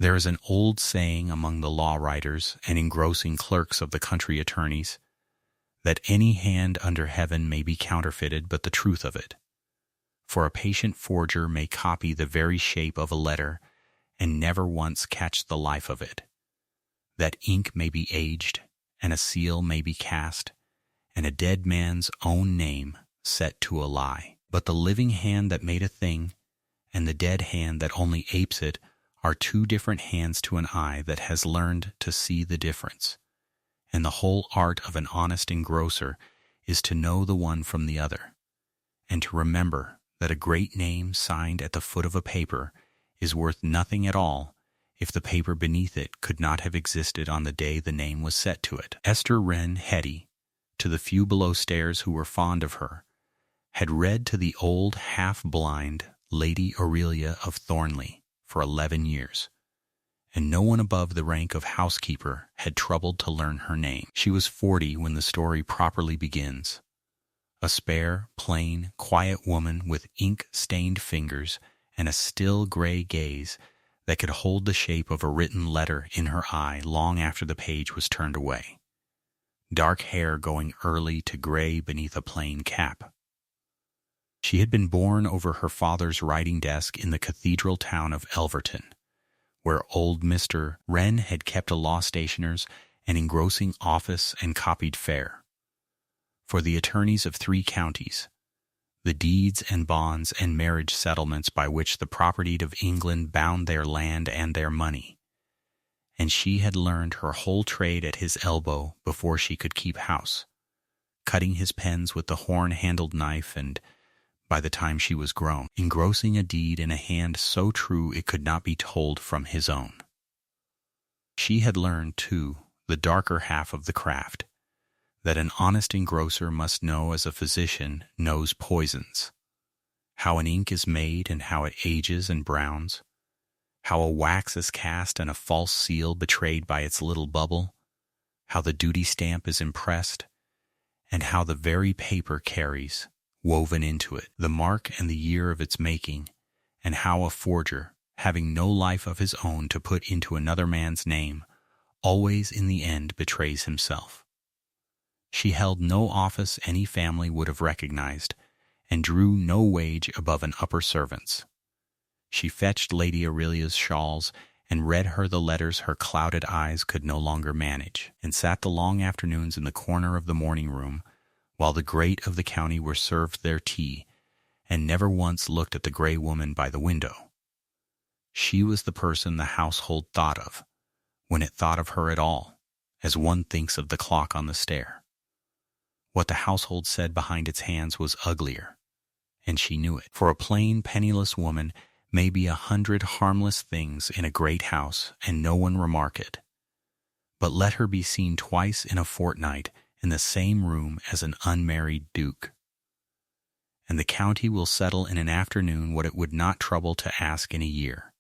There is an old saying among the law writers and engrossing clerks of the country attorneys, that any hand under heaven may be counterfeited but the truth of it. For a patient forger may copy the very shape of a letter and never once catch the life of it. That ink may be aged, and a seal may be cast, and a dead man's own name set to a lie. But the living hand that made a thing, and the dead hand that only apes it, are two different hands to an eye that has learned to see the difference. And the whole art of an honest engrosser is to know the one from the other, and to remember that a great name signed at the foot of a paper is worth nothing at all if the paper beneath it could not have existed on the day the name was set to it. Esther Wren Hetty, to the few below stairs who were fond of her, had read to the old half-blind Lady Aurelia of Thornleigh for 11 years, and no one above the rank of housekeeper had troubled to learn her name. She was 40 when the story properly begins. A spare, plain, quiet woman with ink-stained fingers and a still gray gaze that could hold the shape of a written letter in her eye long after the page was turned away. Dark hair going early to gray beneath a plain cap. She had been born over her father's writing desk in the cathedral town of Elverton, where old Mr. Wren had kept a law stationer's and engrossing office and copied fare. For the attorneys of 3 counties, the deeds and bonds and marriage settlements by which the property of England bound their land and their money, and she had learned her whole trade at his elbow before she could keep house, cutting his pens with the horn-handled knife, and by the time she was grown, engrossing a deed in a hand so true it could not be told from his own. She had learned, too, the darker half of the craft, that an honest engrosser must know as a physician knows poisons, how an ink is made and how it ages and browns, how a wax is cast and a false seal betrayed by its little bubble, how the duty stamp is impressed, and how the very paper carries, woven into it, the mark and the year of its making, and how a forger, having no life of his own to put into another man's name, always in the end betrays himself. She held no office any family would have recognized, and drew no wage above an upper servant's. She fetched Lady Aurelia's shawls and read her the letters her clouded eyes could no longer manage, and sat the long afternoons in the corner of the morning room while the great of the county were served their tea, and never once looked at the gray woman by the window. She was the person the household thought of, when it thought of her at all, as one thinks of the clock on the stair. What the household said behind its hands was uglier, and she knew it. For a plain, penniless woman may be 100 harmless things in a great house, and no one remark it. But let her be seen twice in a fortnight in the same room as an unmarried duke, and the county will settle in an afternoon what it would not trouble to ask in a year: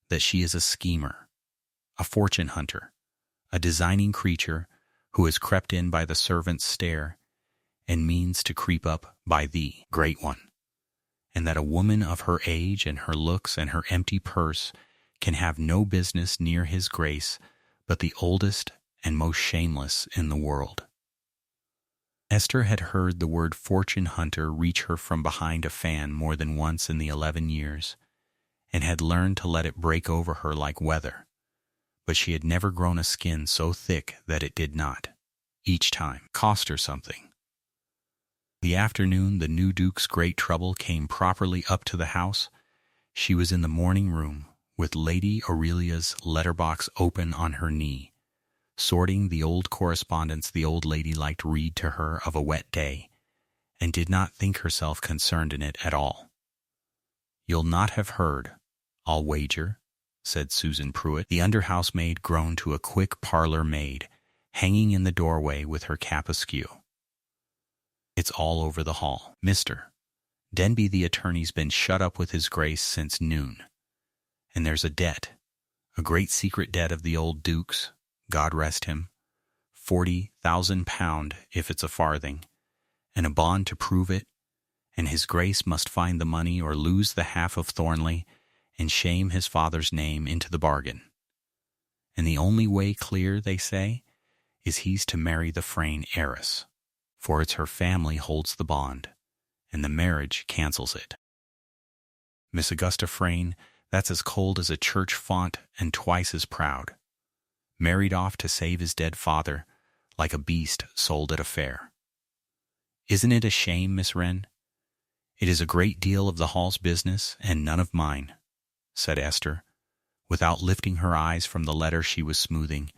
that she is a schemer, a fortune hunter, a designing creature who has crept in by the servant's stair and means to creep up by the great one, and that a woman of her age and her looks and her empty purse can have no business near his grace but the oldest and most shameless in the world. Esther had heard the word fortune hunter reach her from behind a fan more than once in the 11 years, and had learned to let it break over her like weather, but she had never grown a skin so thick that it did not, each time, cost her something. The afternoon the new Duke's great trouble came properly up to the house, she was in the morning room, with Lady Aurelia's letterbox open on her knee, sorting the old correspondence the old lady liked read to her of a wet day, and did not think herself concerned in it at all. "You'll not have heard, I'll wager," said Susan Pruitt, the under-housemaid grown to a quick parlor maid, hanging in the doorway with her cap askew. "It's all over the hall. Mr. Denby the attorney's been shut up with his grace since noon, and there's a debt, a great secret debt of the old Duke's, God rest him, £40,000 if it's a farthing, and a bond to prove it, and his grace must find the money or lose the half of Thornleigh, and shame his father's name into the bargain. And the only way clear, they say, is he's to marry the Frayne heiress, for it's her family holds the bond, and the marriage cancels it. Miss Augusta Frayne, that's as cold as a church font and twice as proud. Married off to save his dead father, like a beast sold at a fair. Isn't it a shame, Miss Wren? It is a great deal of the hall's business, and none of mine, said Esther, without lifting her eyes from the letter she was smoothing,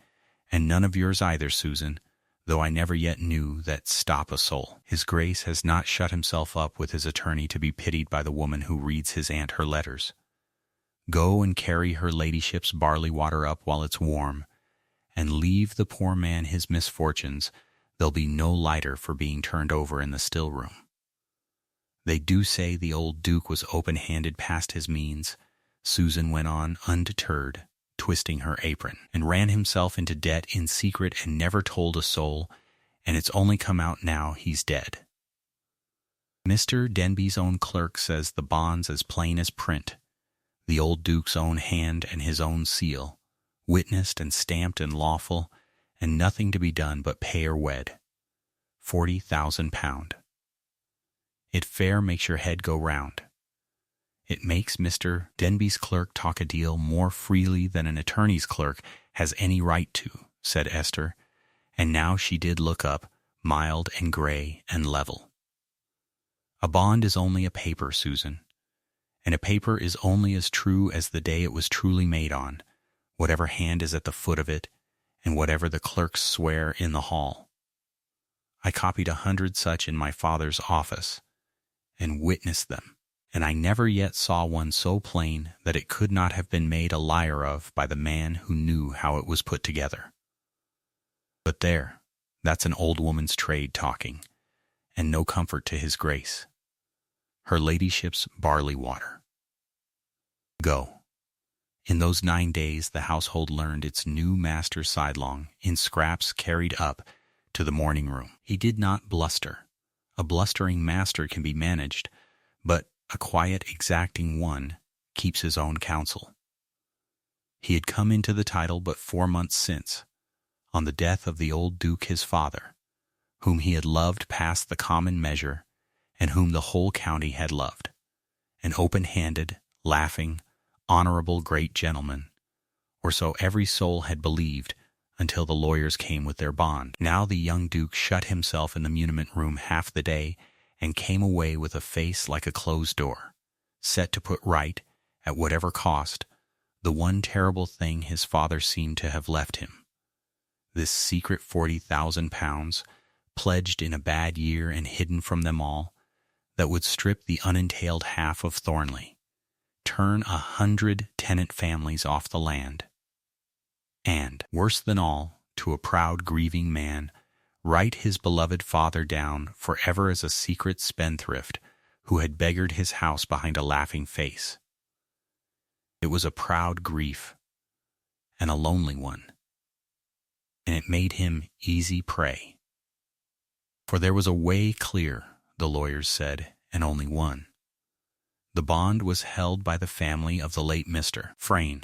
and none of yours either, Susan, though I never yet knew that stop a soul. His Grace has not shut himself up with his attorney to be pitied by the woman who reads his aunt her letters. Go and carry her ladyship's barley water up while it's warm, and leave the poor man his misfortunes. They'll be no lighter for being turned over in the still room. They do say the old Duke was open-handed past his means, Susan went on undeterred, twisting her apron, and ran himself into debt in secret and never told a soul, and it's only come out now he's dead. Mr. Denby's own clerk says the bond's as plain as print, the old Duke's own hand and his own seal, witnessed and stamped and lawful, and nothing to be done but pay or wed. £40,000. It fair makes your head go round. It makes Mr. Denby's clerk talk a deal more freely than an attorney's clerk has any right to, said Esther, and now she did look up, mild and gray and level. A bond is only a paper, Susan, and a paper is only as true as the day it was truly made on, whatever hand is at the foot of it, and whatever the clerks swear in the hall. I copied 100 such in my father's office, and witnessed them, and I never yet saw one so plain that it could not have been made a liar of by the man who knew how it was put together. But there, that's an old woman's trade talking, and no comfort to his Grace. Her ladyship's barley water. Go. In those 9 days the household learned its new master sidelong, in scraps carried up to the morning room. He did not bluster. A blustering master can be managed, but a quiet, exacting one keeps his own counsel. He had come into the title but 4 months since, on the death of the old Duke his father, whom he had loved past the common measure, and whom the whole county had loved, an open-handed, laughing, honorable great gentleman, or so every soul had believed until the lawyers came with their bond. Now the young Duke shut himself in the muniment-room half the day and came away with a face like a closed door, set to put right, at whatever cost, the one terrible thing his father seemed to have left him. This secret £40,000, pledged in a bad year and hidden from them all, that would strip the unentailed half of Thornleigh, turn 100 tenant families off the land, and, worse than all, to a proud, grieving man, write his beloved father down forever as a secret spendthrift who had beggared his house behind a laughing face. It was a proud grief, and a lonely one, and it made him easy prey. For there was a way clear, the lawyers said, and only one. The bond was held by the family of the late Mr. Frayne,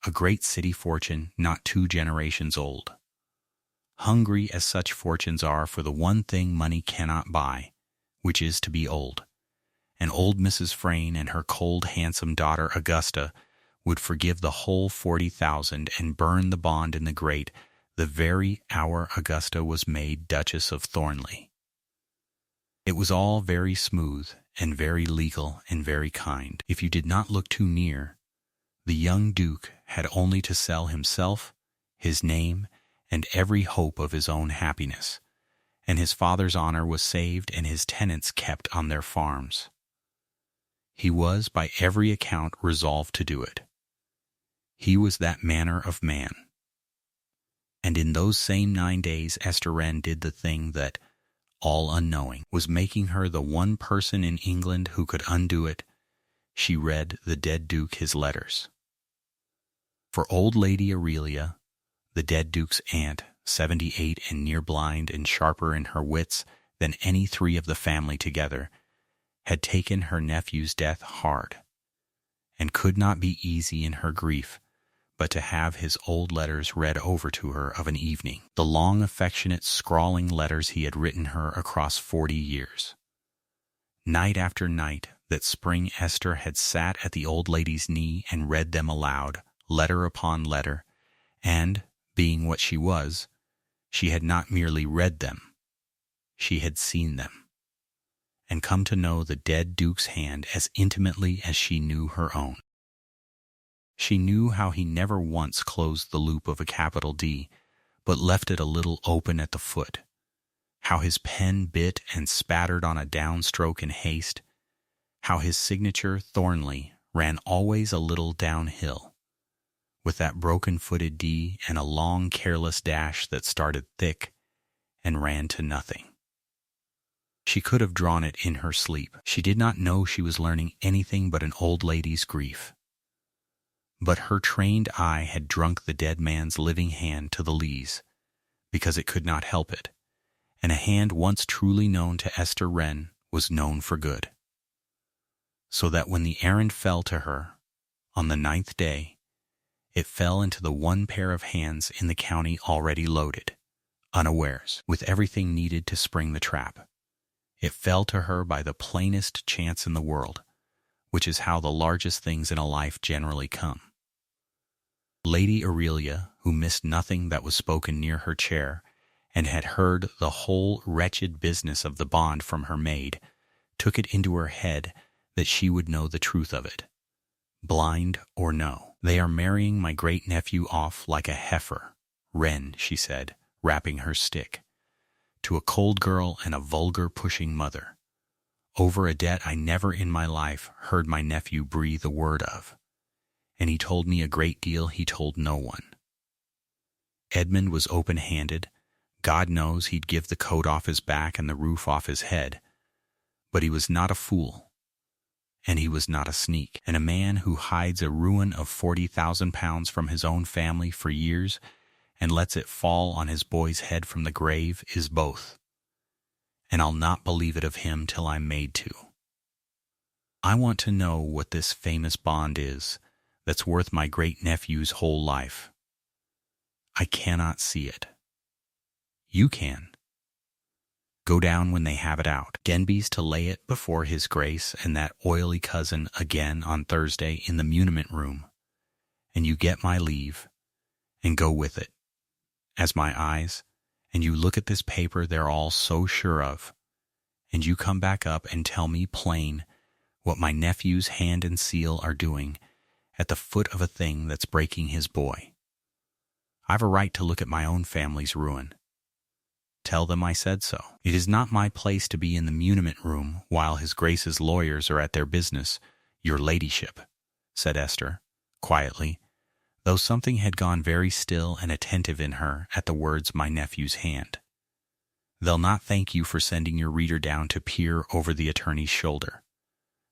a great city fortune not 2 generations old. Hungry as such fortunes are for the one thing money cannot buy, which is to be old, and old Mrs. Frayne and her cold, handsome daughter Augusta would forgive the whole 40,000 and burn the bond in the grate the very hour Augusta was made Duchess of Thornleigh. It was all very smooth and very legal and very kind. If you did not look too near, the young Duke had only to sell himself, his name, and every hope of his own happiness, and his father's honor was saved and his tenants kept on their farms. He was, by every account, resolved to do it. He was that manner of man. And in those same 9 days Esther Wren did the thing that, all unknowing, was making her the one person in England who could undo it. She read the dead Duke his letters. For old Lady Aurelia, the dead Duke's aunt, 78 and near blind and sharper in her wits than any 3 of the family together, had taken her nephew's death hard, and could not be easy in her grief, but to have his old letters read over to her of an evening, the long, affectionate, scrawling letters he had written her across 40 years. Night after night that spring Esther had sat at the old lady's knee and read them aloud, letter upon letter, and, being what she was, she had not merely read them, she had seen them, and come to know the dead Duke's hand as intimately as she knew her own. She knew how he never once closed the loop of a capital D, but left it a little open at the foot, how his pen bit and spattered on a downstroke in haste, how his signature, Thornleigh, ran always a little downhill, with that broken-footed D and a long, careless dash that started thick and ran to nothing. She could have drawn it in her sleep. She did not know she was learning anything but an old lady's grief. But her trained eye had drunk the dead man's living hand to the lees, because it could not help it, and a hand once truly known to Esther Wren was known for good. So that when the errand fell to her, on the 9th day, it fell into the one pair of hands in the county already loaded, unawares, with everything needed to spring the trap. It fell to her by the plainest chance in the world, which is how the largest things in a life generally come. Lady Aurelia, who missed nothing that was spoken near her chair, and had heard the whole wretched business of the bond from her maid, took it into her head that she would know the truth of it. Blind or no, they are marrying my great-nephew off like a heifer, Wren, she said, rapping her stick, to a cold girl and a vulgar pushing mother, over a debt I never in my life heard my nephew breathe a word of, and he told me a great deal he told no one. Edmund was open-handed. God knows he'd give the coat off his back and the roof off his head, but he was not a fool, and he was not a sneak, and a man who hides a ruin of 40,000 pounds from his own family for years and lets it fall on his boy's head from the grave is both, and I'll not believe it of him till I'm made to. I want to know what this famous bond is that's worth my great-nephew's whole life. I cannot see it. You can. Go down when they have it out. Denby's to lay it before his grace and that oily cousin again on Thursday in the muniment-room, and you get my leave, and go with it, as my eyes, and you look at this paper they're all so sure of, and you come back up and tell me plain what my nephew's hand and seal are doing at the foot of a thing that's breaking his boy. I've a right to look at my own family's ruin. Tell them I said so. It is not my place to be in the muniment-room while his grace's lawyers are at their business, your ladyship, said Esther, quietly, though something had gone very still and attentive in her at the words my nephew's hand. They'll not thank you for sending your reader down to peer over the attorney's shoulder.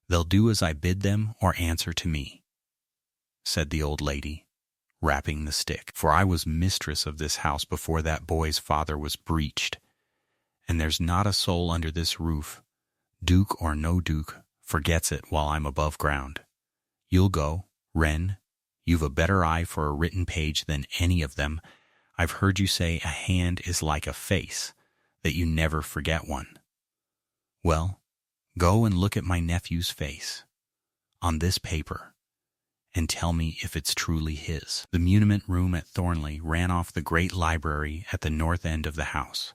They'll do as I bid them or answer to me, said the old lady, rapping the stick, for I was mistress of this house before that boy's father was breeched, and there's not a soul under this roof, duke or no duke, forgets it while I'm above ground. You'll go, Wren. You've a better eye for a written page than any of them. I've heard you say a hand is like a face, that you never forget one. Well, go and look at my nephew's face, on this paper, and tell me if it's truly his. The muniment-room at Thornleigh ran off the great library at the north end of the house,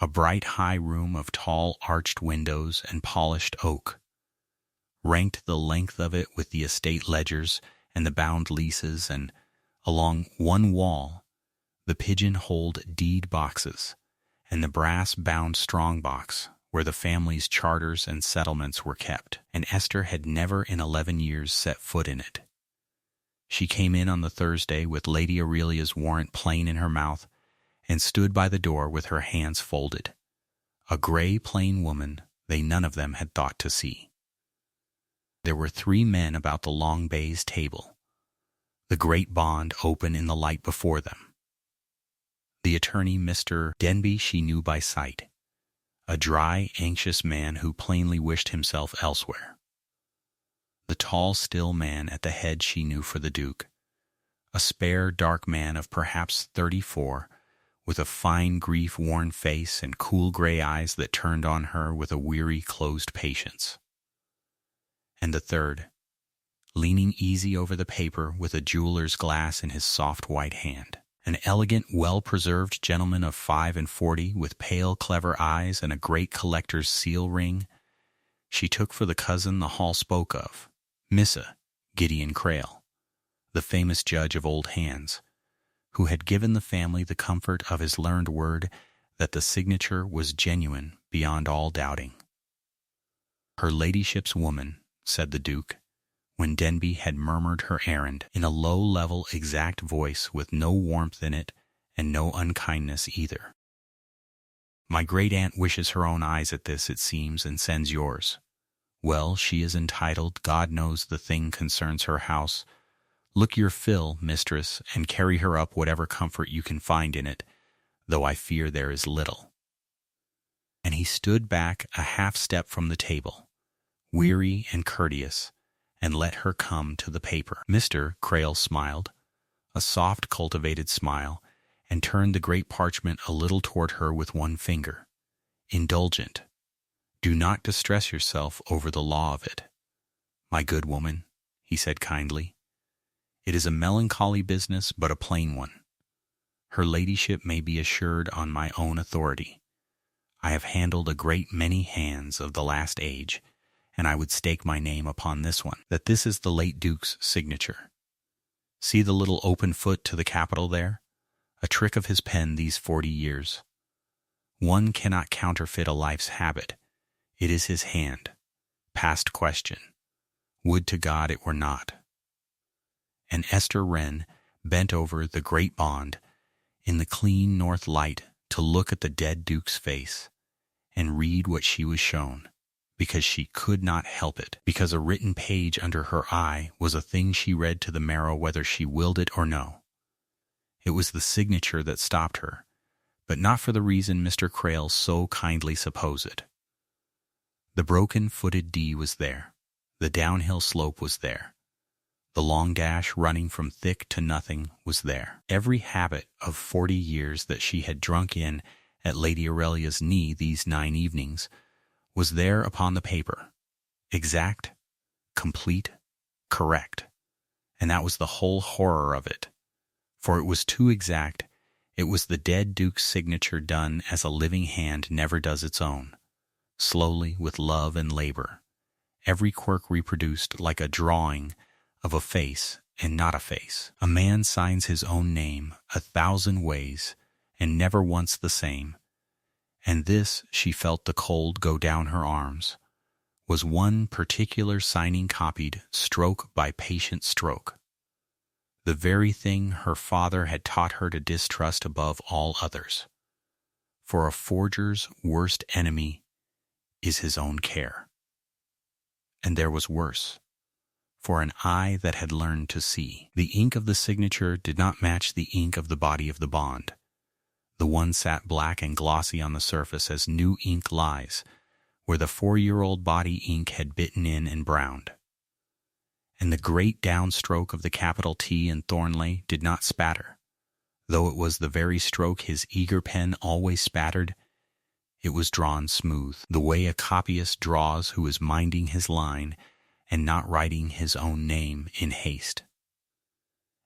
a bright high room of tall arched windows and polished oak, ranked the length of it with the estate ledgers and the bound leases, and along one wall the pigeon-holed deed boxes and the brass-bound strong-box where the family's charters and settlements were kept, and Esther had never in 11 years set foot in it. She came in on the Thursday with Lady Aurelia's warrant plain in her mouth, and stood by the door with her hands folded, a gray, plain woman they none of them had thought to see. There were 3 men about the long baize table, the great bond open in the light before them. The attorney, Mr. Denby, she knew by sight, a dry, anxious man who plainly wished himself elsewhere. The tall, still man at the head she knew for the Duke. A spare, dark man of perhaps 34, with a fine, grief-worn face and cool gray eyes that turned on her with a weary, closed patience. And the third, leaning easy over the paper with a jeweler's glass in his soft white hand. An elegant, well-preserved gentleman of 45, with pale, clever eyes and a great collector's seal ring, she took for the cousin the hall spoke of, Missa Gideon Crail, the famous judge of old hands, who had given the family the comfort of his learned word that the signature was genuine beyond all doubting. "Her ladyship's woman," said the Duke, when Denby had murmured her errand, in a low, level, exact voice with no warmth in it and no unkindness either. "My great-aunt wishes her own eyes at this, it seems, and sends yours. Well, she is entitled, God knows the thing concerns her house. Look your fill, mistress, and carry her up whatever comfort you can find in it, though I fear there is little." And he stood back a half-step from the table, weary and courteous, and let her come to the paper. Mr. Crail smiled, a soft, cultivated smile, and turned the great parchment a little toward her with one finger. Indulgent. "Do not distress yourself over the law of it, my good woman," he said kindly. "It is a melancholy business, but a plain one. Her ladyship may be assured on my own authority. I have handled a great many hands of the last age, and I would stake my name upon this one, that this is the late Duke's signature. See the little open foot to the capital there? A trick of his pen these 40 years. One cannot counterfeit a life's habit. It is his hand, past question. Would to God it were not." And Esther Wren bent over the great bond in the clean north light to look at the dead Duke's face and read what she was shown, because she could not help it, because a written page under her eye was a thing she read to the marrow whether she willed it or no. It was the signature that stopped her, but not for the reason Mr. Crail so kindly supposed. The broken-footed D was there. The downhill slope was there. The long dash running from thick to nothing was there. Every habit of 40 years that she had drunk in at Lady Aurelia's knee these 9 evenings was there upon the paper, exact, complete, correct, and that was the whole horror of it, for it was too exact. It was the dead Duke's signature done as a living hand never does its own, slowly, with love and labor, every quirk reproduced like a drawing of a face and not a face. A man signs his own name 1,000 ways, and never once the same, and this, she felt the cold go down her arms, was one particular signing copied stroke by patient stroke, the very thing her father had taught her to distrust above all others. For a forger's worst enemy is his own care. And there was worse, for an eye that had learned to see. The ink of the signature did not match the ink of the body of the bond. The one sat black and glossy on the surface as new ink lies, where the 4-year-old body ink had bitten in and browned. And the great downstroke of the capital T in Thornleigh did not spatter, though it was the very stroke his eager pen always spattered. It was drawn smooth, the way a copyist draws who is minding his line and not writing his own name in haste.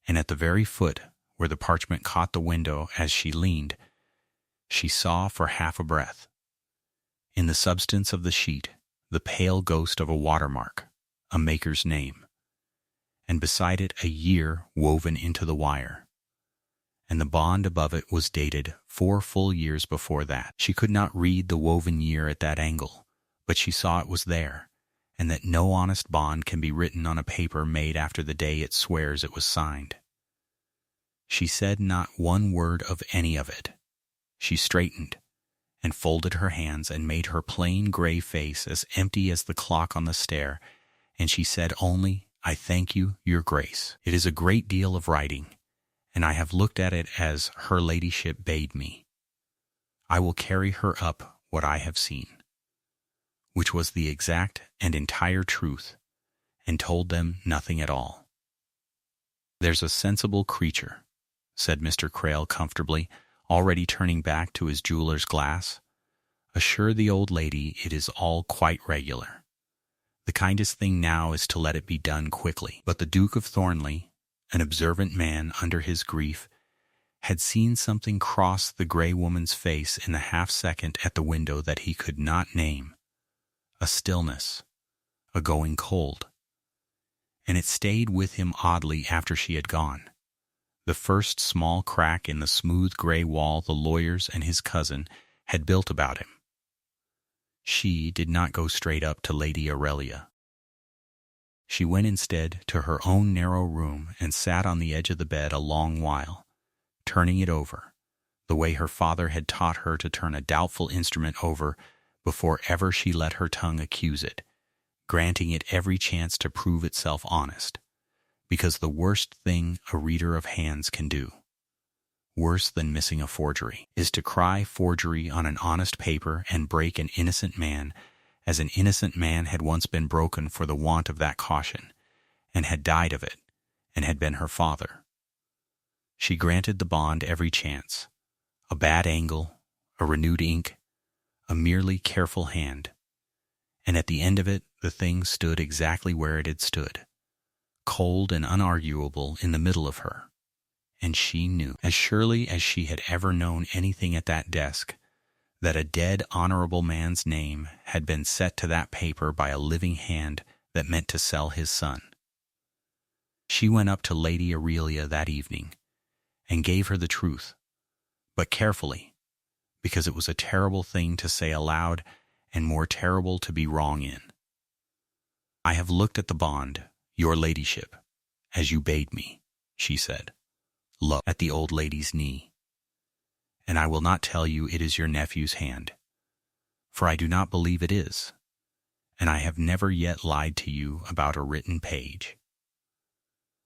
And at the very foot, where the parchment caught the window as she leaned, she saw for half a breath, in the substance of the sheet, the pale ghost of a watermark, a maker's name, and beside it a year woven into the wire. And the bond above it was dated 4 full years before that. She could not read the woven year at that angle, but she saw it was there, and that no honest bond can be written on a paper made after the day it swears it was signed. She said not one word of any of it. She straightened and folded her hands and made her plain gray face as empty as the clock on the stair, and she said only, "I thank you, your grace. It is a great deal of writing, and I have looked at it as her ladyship bade me. I will carry her up what I have seen," which was the exact and entire truth, and told them nothing at all. "There's a sensible creature," said Mr. Crail comfortably, already turning back to his jeweler's glass. "Assure the old lady it is all quite regular. The kindest thing now is to let it be done quickly." But the Duke of Thornleigh, an observant man under his grief, had seen something cross the gray woman's face in the half-second at the window that he could not name. A stillness, a going cold. And it stayed with him oddly after she had gone. The first small crack in the smooth gray wall the lawyers and his cousin had built about him. She did not go straight up to Lady Aurelia. She went instead to her own narrow room and sat on the edge of the bed a long while, turning it over, the way her father had taught her to turn a doubtful instrument over before ever she let her tongue accuse it, granting it every chance to prove itself honest, because the worst thing a reader of hands can do, worse than missing a forgery, is to cry forgery on an honest paper and break an innocent man, as an innocent man had once been broken for the want of that caution, and had died of it, and had been her father. She granted the bond every chance, a bad angle, a renewed ink, a merely careful hand, and at the end of it the thing stood exactly where it had stood, cold and unarguable in the middle of her. And she knew, as surely as she had ever known anything at that desk, that a dead honorable man's name had been set to that paper by a living hand that meant to sell his son. She went up to Lady Aurelia that evening and gave her the truth, but carefully, because it was a terrible thing to say aloud and more terrible to be wrong in. "I have looked at the bond, your ladyship, as you bade me," she said, low at the old lady's knee, "and I will not tell you it is your nephew's hand, for I do not believe it is, and I have never yet lied to you about a written page.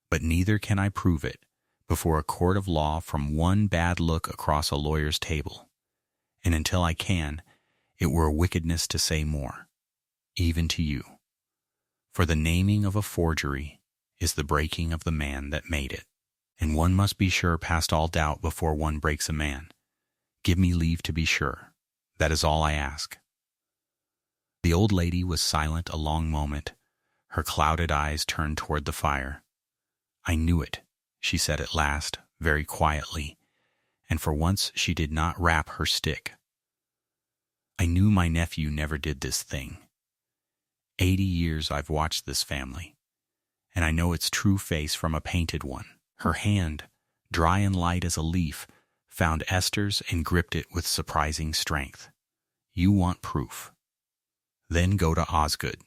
But neither can I prove it before a court of law from one bad look across a lawyer's table, and until I can, it were wickedness to say more, even to you. For the naming of a forgery is the breaking of the man that made it, and one must be sure past all doubt before one breaks a man. Give me leave to be sure. That is all I ask." The old lady was silent a long moment, her clouded eyes turned toward the fire. "I knew it," she said at last, very quietly, and for once she did not rap her stick. "I knew my nephew never did this thing. 80 years I've watched this family, and I know its true face from a painted one." Her hand, dry and light as a leaf, found Esther's and gripped it with surprising strength. "You want proof. Then go to Osgood."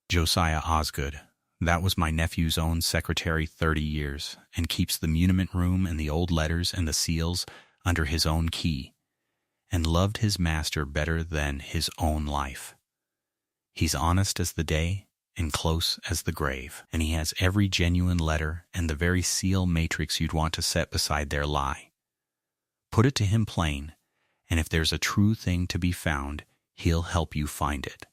Josiah Osgood, that was my nephew's own secretary 30 years, and keeps the muniment-room and the old letters and the seals under his own key, and loved his master better than his own life. He's honest as the day and close as the grave, and he has every genuine letter and the very seal matrix you'd want to set beside their lie. Put it to him plain, and if there's a true thing to be found, he'll help you find it.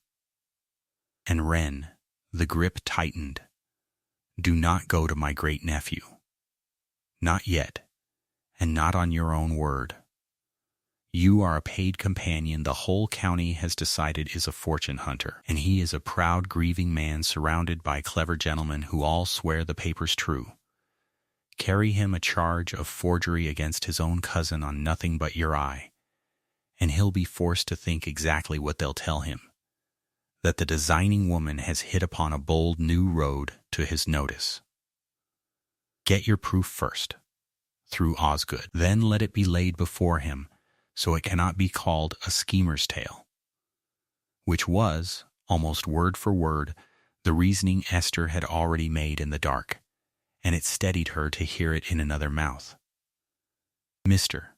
And Wren, the grip tightened. "Do not go to my great-nephew. Not yet, and not on your own word. You are a paid companion the whole county has decided is a fortune hunter, and he is a proud, grieving man surrounded by clever gentlemen who all swear the paper's true. Carry him a charge of forgery against his own cousin on nothing but your eye, and he'll be forced to think exactly what they'll tell him, that the designing woman has hit upon a bold new road to his notice. Get your proof first, through Osgood. Then let it be laid before him, so it cannot be called a schemer's tale," which was, almost word for word, the reasoning Esther had already made in the dark, and it steadied her to hear it in another mouth. Mr.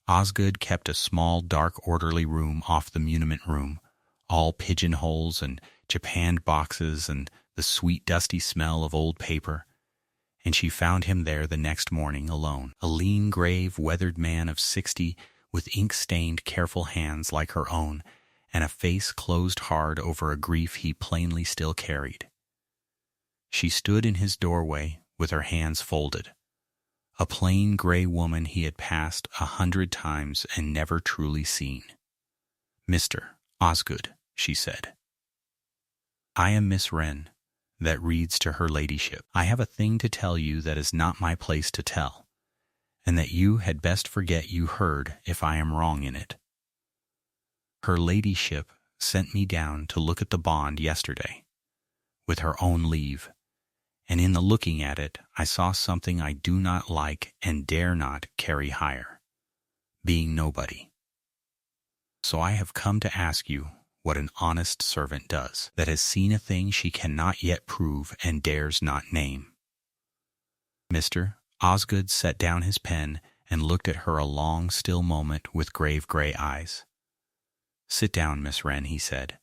Osgood kept a small, dark, orderly room off the muniment-room, all pigeonholes and japanned boxes and the sweet, dusty smell of old paper, and she found him there the next morning alone, a lean, grave, weathered man of 60, with ink-stained, careful hands like her own, and a face closed hard over a grief he plainly still carried. She stood in his doorway with her hands folded, a plain gray woman he had passed 100 times and never truly seen. "Mr. Osgood," she said, "I am Miss Wren, that reads to her ladyship. I have a thing to tell you that is not my place to tell, and that you had best forget you heard if I am wrong in it. Her ladyship sent me down to look at the bond yesterday, with her own leave, and in the looking at it I saw something I do not like and dare not carry higher, being nobody. So I have come to ask you what an honest servant does, that has seen a thing she cannot yet prove and dares not name." Mr. Osgood set down his pen and looked at her a long, still moment with grave gray eyes. "Sit down, Miss Wren," he said.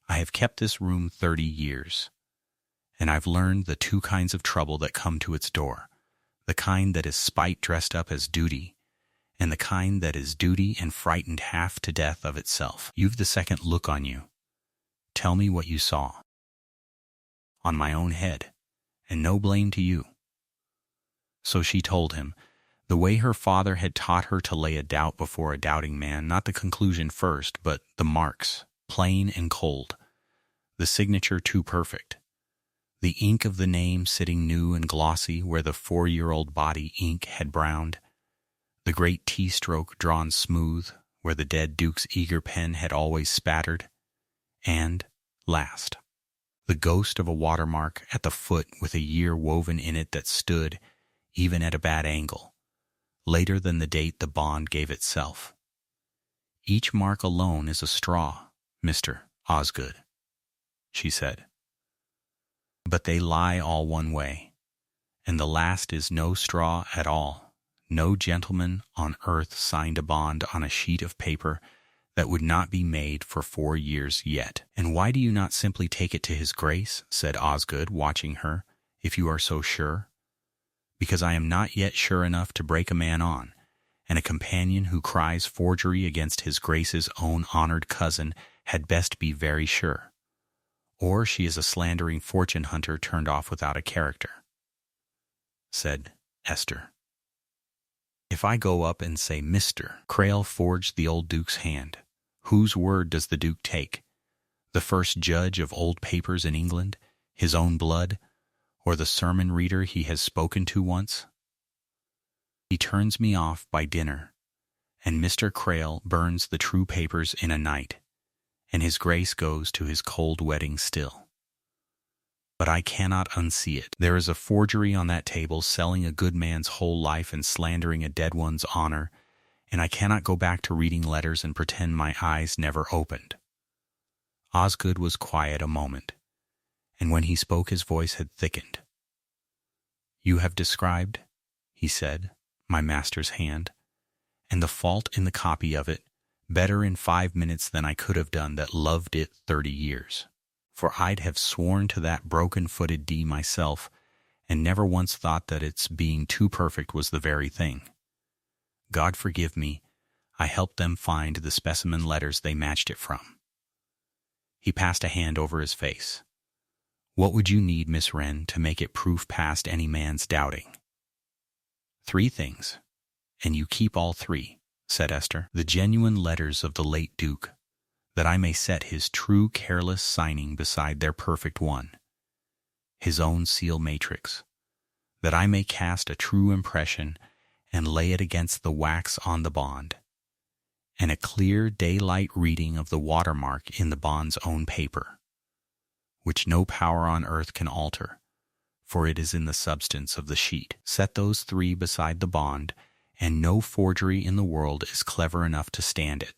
"I have kept this room 30 years, and I've learned the 2 kinds of trouble that come to its door, the kind that is spite dressed up as duty, and the kind that is duty and frightened half to death of itself. You've the second look on you. Tell me what you saw." "On my own head, and no blame to you." So she told him, the way her father had taught her to lay a doubt before a doubting man, not the conclusion first, but the marks, plain and cold, the signature too perfect, the ink of the name sitting new and glossy where the 4-year-old body ink had browned, the great T-stroke drawn smooth where the dead Duke's eager pen had always spattered, and, last, the ghost of a watermark at the foot with a year woven in it that stood, even at a bad angle, later than the date the bond gave itself. "Each mark alone is a straw, Mr. Osgood," she said. "But they lie all one way, and the last is no straw at all. No gentleman on earth signed a bond on a sheet of paper that would not be made for 4 years yet." "And why do you not simply take it to his grace," said Osgood, watching her, "if you are so sure?" "Because I am not yet sure enough to break a man on, and a companion who cries forgery against his grace's own honored cousin had best be very sure. Or she is a slandering fortune hunter turned off without a character," said Esther. "If I go up and say, 'Mr. Crail forged the old Duke's hand,' whose word does the Duke take? The first judge of old papers in England, his own blood, or the sermon reader he has spoken to once? He turns me off by dinner, and Mr. Crail burns the true papers in a night, and his grace goes to his cold wedding still. But I cannot unsee it. There is a forgery on that table, selling a good man's whole life and slandering a dead one's honor, and I cannot go back to reading letters and pretend my eyes never opened." Osgood was quiet a moment, and when he spoke his voice had thickened. "You have described," he said, "my master's hand, and the fault in the copy of it, better in 5 minutes than I could have done that loved it 30 years. For I'd have sworn to that broken-footed D myself, and never once thought that its being too perfect was the very thing. God forgive me, I helped them find the specimen letters they matched it from." He passed a hand over his face. "What would you need, Miss Wren, to make it proof past any man's doubting?" "3 things, and you keep all 3, said Esther. "The genuine letters of the late Duke, that I may set his true careless signing beside their perfect one, his own seal matrix, that I may cast a true impression and lay it against the wax on the bond, and a clear daylight reading of the watermark in the bond's own paper, which no power on earth can alter, for it is in the substance of the sheet. Set those 3 beside the bond, and no forgery in the world is clever enough to stand it.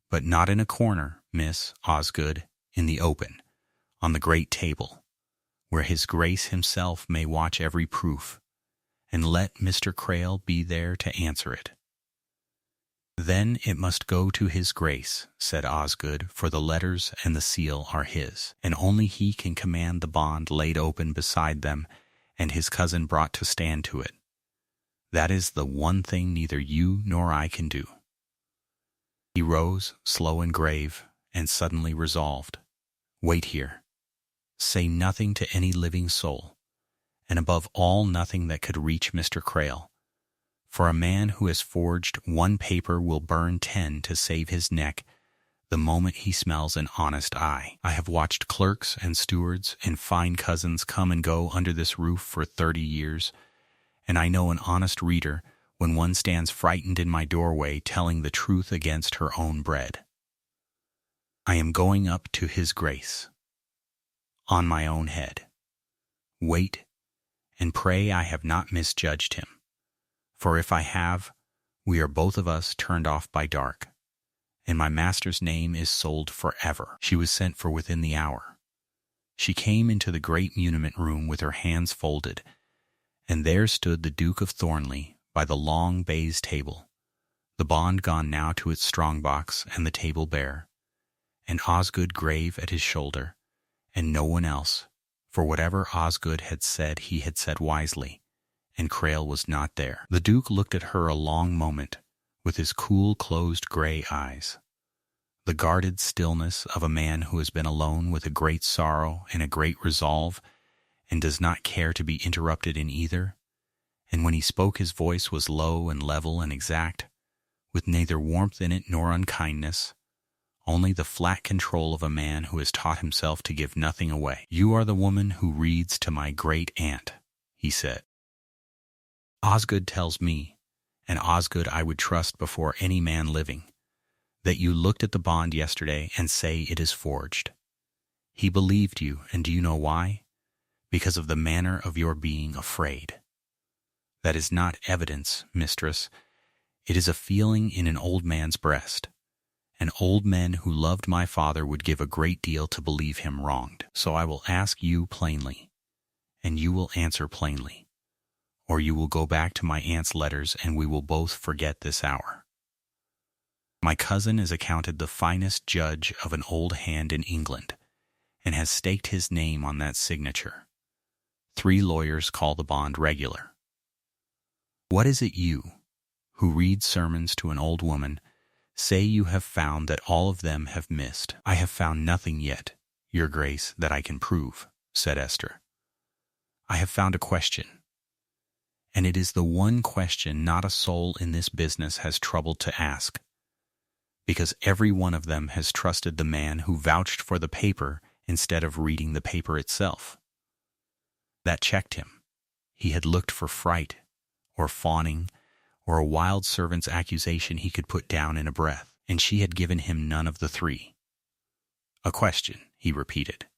But not in a corner, Miss Osgood, in the open, on the great table, where his grace himself may watch every proof, and let Mr. Crail be there to answer it." "Then it must go to his grace," said Osgood, "for the letters and the seal are his, and only he can command the bond laid open beside them and his cousin brought to stand to it. That is the one thing neither you nor I can do." He rose, slow and grave, and suddenly resolved. "Wait here," Say nothing to any living soul, and above all nothing that could reach Mr. Krail. For a man who has forged one paper will burn 10 to save his neck the moment he smells an honest eye. I have watched clerks and stewards and fine cousins come and go under this roof for 30 years, and I know an honest reader when one stands frightened in my doorway telling the truth against her own bread. I am going up to his grace. On my own head. Wait, and pray I have not misjudged him. For if I have, we are both of us turned off by dark, and my master's name is sold forever. She was sent for within the hour. She came into the great muniment-room with her hands folded, and there stood the Duke of Thornleigh by the long baize table, the bond gone now to its strong-box and the table bare, and Osgood grave at his shoulder, and no one else, for whatever Osgood had said he had said wisely, and Krail was not there. The Duke looked at her a long moment, with his cool, closed gray eyes, the guarded stillness of a man who has been alone with a great sorrow and a great resolve, and does not care to be interrupted in either. And when he spoke his voice was low and level and exact, with neither warmth in it nor unkindness, only the flat control of a man who has taught himself to give nothing away. "You are the woman who reads to my great-aunt," he said. "Osgood tells me, and Osgood I would trust before any man living, that you looked at the bond yesterday and say it is forged. He believed you, and do you know why? Because of the manner of your being afraid. That is not evidence, mistress. It is a feeling in an old man's breast. And old men who loved my father would give a great deal to believe him wronged. So I will ask you plainly, and you will answer plainly, or you will go back to my aunt's letters and we will both forget this hour. My cousin is accounted the finest judge of an old hand in England, and has staked his name on that signature. 3 lawyers call the bond regular. What is it you, who read sermons to an old woman, say you have found that all of them have missed?" "I have found nothing yet, your grace, that I can prove," said Esther. "I have found a question, and it is the one question not a soul in this business has troubled to ask, because every one of them has trusted the man who vouched for the paper instead of reading the paper itself. That checked him. He had looked for fright, or fawning, or a wild servant's accusation he could put down in a breath, and she had given him none of the 3. "A question," he repeated.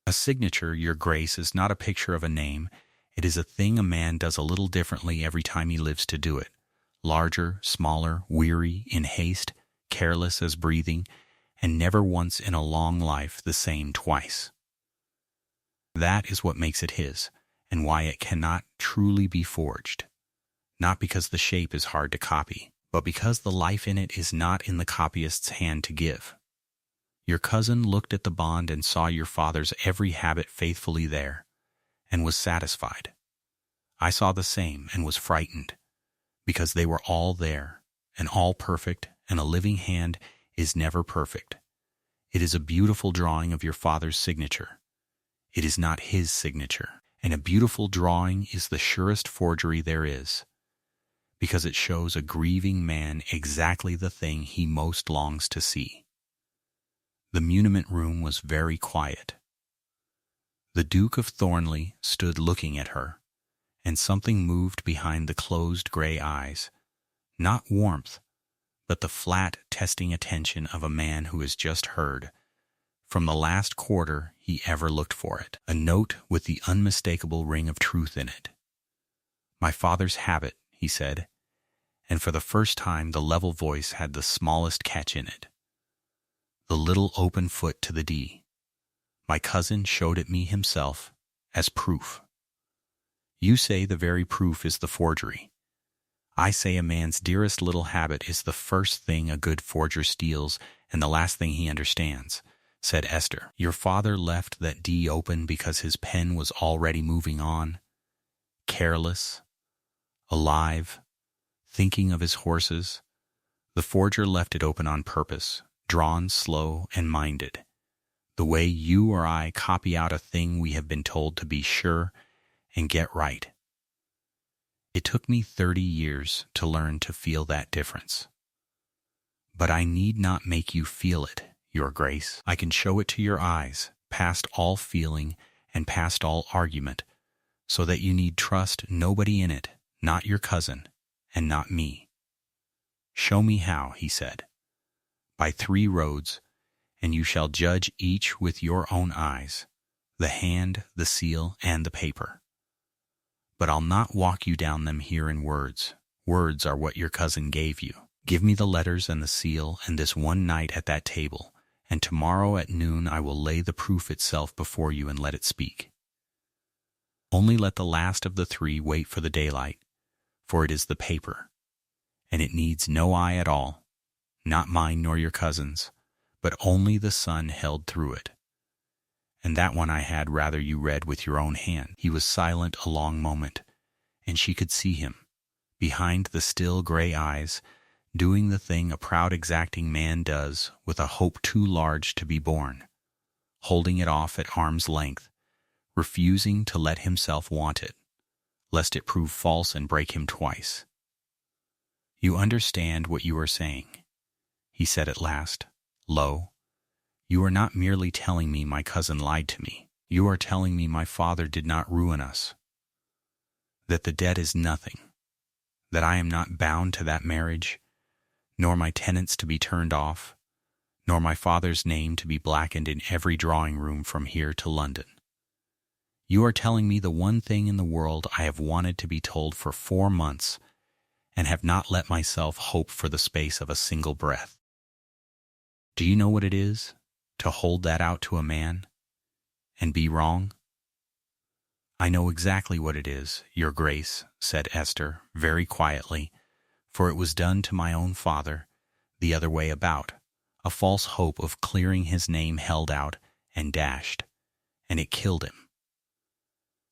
"A signature, your grace, is not a picture of a name. It is a thing a man does a little differently every time he lives to do it. Larger, smaller, weary, in haste, careless as breathing, and never once in a long life the same twice. That is what makes it his, and why it cannot truly be forged. Not because the shape is hard to copy, but because the life in it is not in the copyist's hand to give. Your cousin looked at the bond and saw your father's every habit faithfully there, and was satisfied. I saw the same and was frightened, because they were all there, and all perfect, and a living hand is never perfect. It is a beautiful drawing of your father's signature. It is not his signature, and a beautiful drawing is the surest forgery there is, because it shows a grieving man exactly the thing he most longs to see." The muniment-room was very quiet. The Duke of Thornleigh stood looking at her, and something moved behind the closed gray eyes, not warmth, but the flat, testing attention of a man who has just heard, from the last quarter he ever looked for it, a note with the unmistakable ring of truth in it. "My father's habit," he said, and for the first time the level voice had the smallest catch in it. "The little open foot to the D. My cousin showed it me himself, as proof. You say the very proof is the forgery. I say a man's dearest little habit is the first thing a good forger steals and the last thing he understands," said Esther. "Your father left that D open because his pen was already moving on, careless, alive, thinking of his horses. The forger left it open on purpose, drawn slow and minded. the way you or I copy out a thing we have been told to be sure and get right. It took me 30 years to learn to feel that difference. But I need not make you feel it, Your Grace. I can show it to your eyes, past all feeling and past all argument, so that you need trust nobody in it, not your cousin, and not me. Show me how, he said. By 3 roads, and you shall judge each with your own eyes, the hand, the seal, and the paper. But I'll not walk you down them here in words. Words are what your cousin gave you. Give me the letters and the seal, and this one night at that table, and tomorrow at noon I will lay the proof itself before you and let it speak. Only let the last of the 3 wait for the daylight, for it is the paper, and it needs no eye at all, not mine nor your cousin's, but only the sun held through it. And that one I had rather you read with your own hand. He was silent a long moment, and she could see him, behind the still gray eyes, doing the thing a proud exacting man does with a hope too large to be borne, holding it off at arm's length, refusing to let himself want it, lest it prove false and break him twice. You understand what you are saying, he said at last, low. You are not merely telling me my cousin lied to me. You are telling me my father did not ruin us, that the debt is nothing, that I am not bound to that marriage, nor my tenants to be turned off, nor my father's name to be blackened in every drawing-room from here to London. You are telling me the one thing in the world I have wanted to be told for 4 months, and have not let myself hope for the space of a single breath. Do you know what it is, to hold that out to a man, and be wrong? I know exactly what it is, Your Grace, said Esther, very quietly, for it was done to my own father, the other way about, a false hope of clearing his name held out and dashed, and it killed him.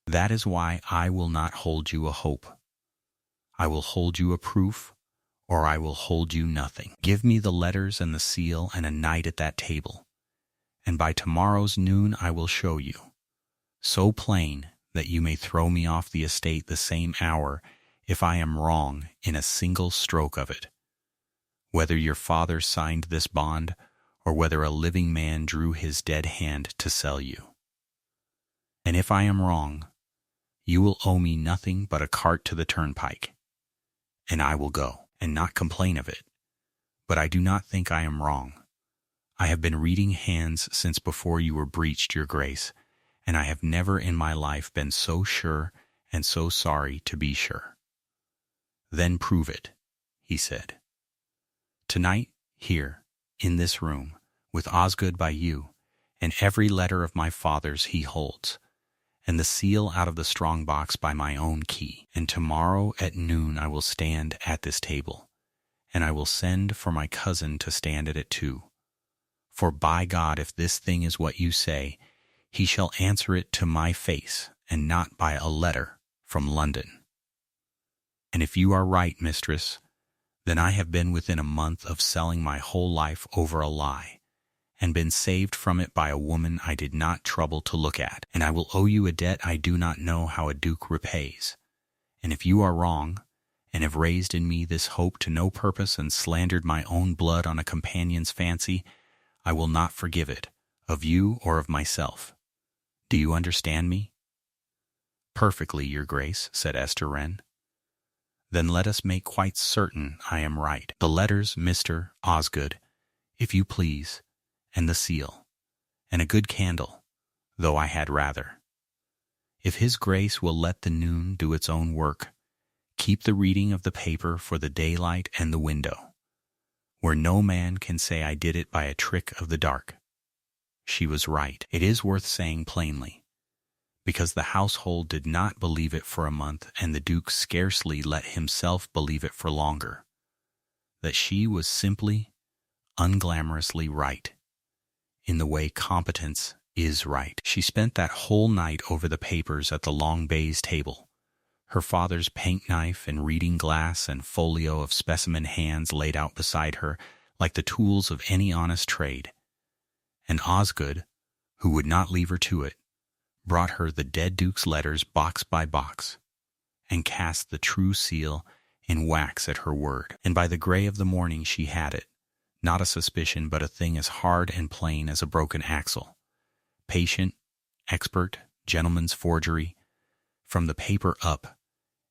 That is why I will not hold you a hope. I will hold you a proof, or I will hold you nothing. Give me the letters and the seal and a night at that table, and by tomorrow's noon I will show you, so plain that you may throw me off the estate the same hour if I am wrong in a single stroke of it, whether your father signed this bond or whether a living man drew his dead hand to sell you. And if I am wrong, you will owe me nothing but a cart to the turnpike, and I will go, and not complain of it. But I do not think I am wrong. I have been reading hands since before you were breeched, Your Grace, and I have never in my life been so sure and so sorry to be sure. Then prove it, he said. Tonight, here, in this room, with Osgood by you, and every letter of my father's he holds, and the seal out of the strong box by my own key. And tomorrow at noon I will stand at this table, and I will send for my cousin to stand at it too. For by God, if this thing is what you say, he shall answer it to my face, and not by a letter from London. And if you are right, mistress, then I have been within a month of selling my whole life over a lie, and been saved from it by a woman I did not trouble to look at, and I will owe you a debt I do not know how a duke repays. And if you are wrong, and have raised in me this hope to no purpose and slandered my own blood on a companion's fancy, I will not forgive it, of you or of myself. Do you understand me? Perfectly, Your Grace, said Esther Wren. Then let us make quite certain I am right. The letters, Mr. Osgood, if you please, and the seal, and a good candle, though I had rather. If his grace will let the noon do its own work, keep the reading of the paper for the daylight and the window, where no man can say I did it by a trick of the dark. She was right. It is worth saying plainly, because the household did not believe it for a month, and the Duke scarcely let himself believe it for longer, that she was simply, unglamorously right, in the way competence is right. She spent that whole night over the papers at the long baize table, her father's paint knife and reading glass and folio of specimen hands laid out beside her like the tools of any honest trade, and Osgood, who would not leave her to it, brought her the dead Duke's letters box by box, and cast the true seal in wax at her word. And by the gray of the morning she had it, not a suspicion, but a thing as hard and plain as a broken axle. Patient, expert, gentleman's forgery, from the paper up,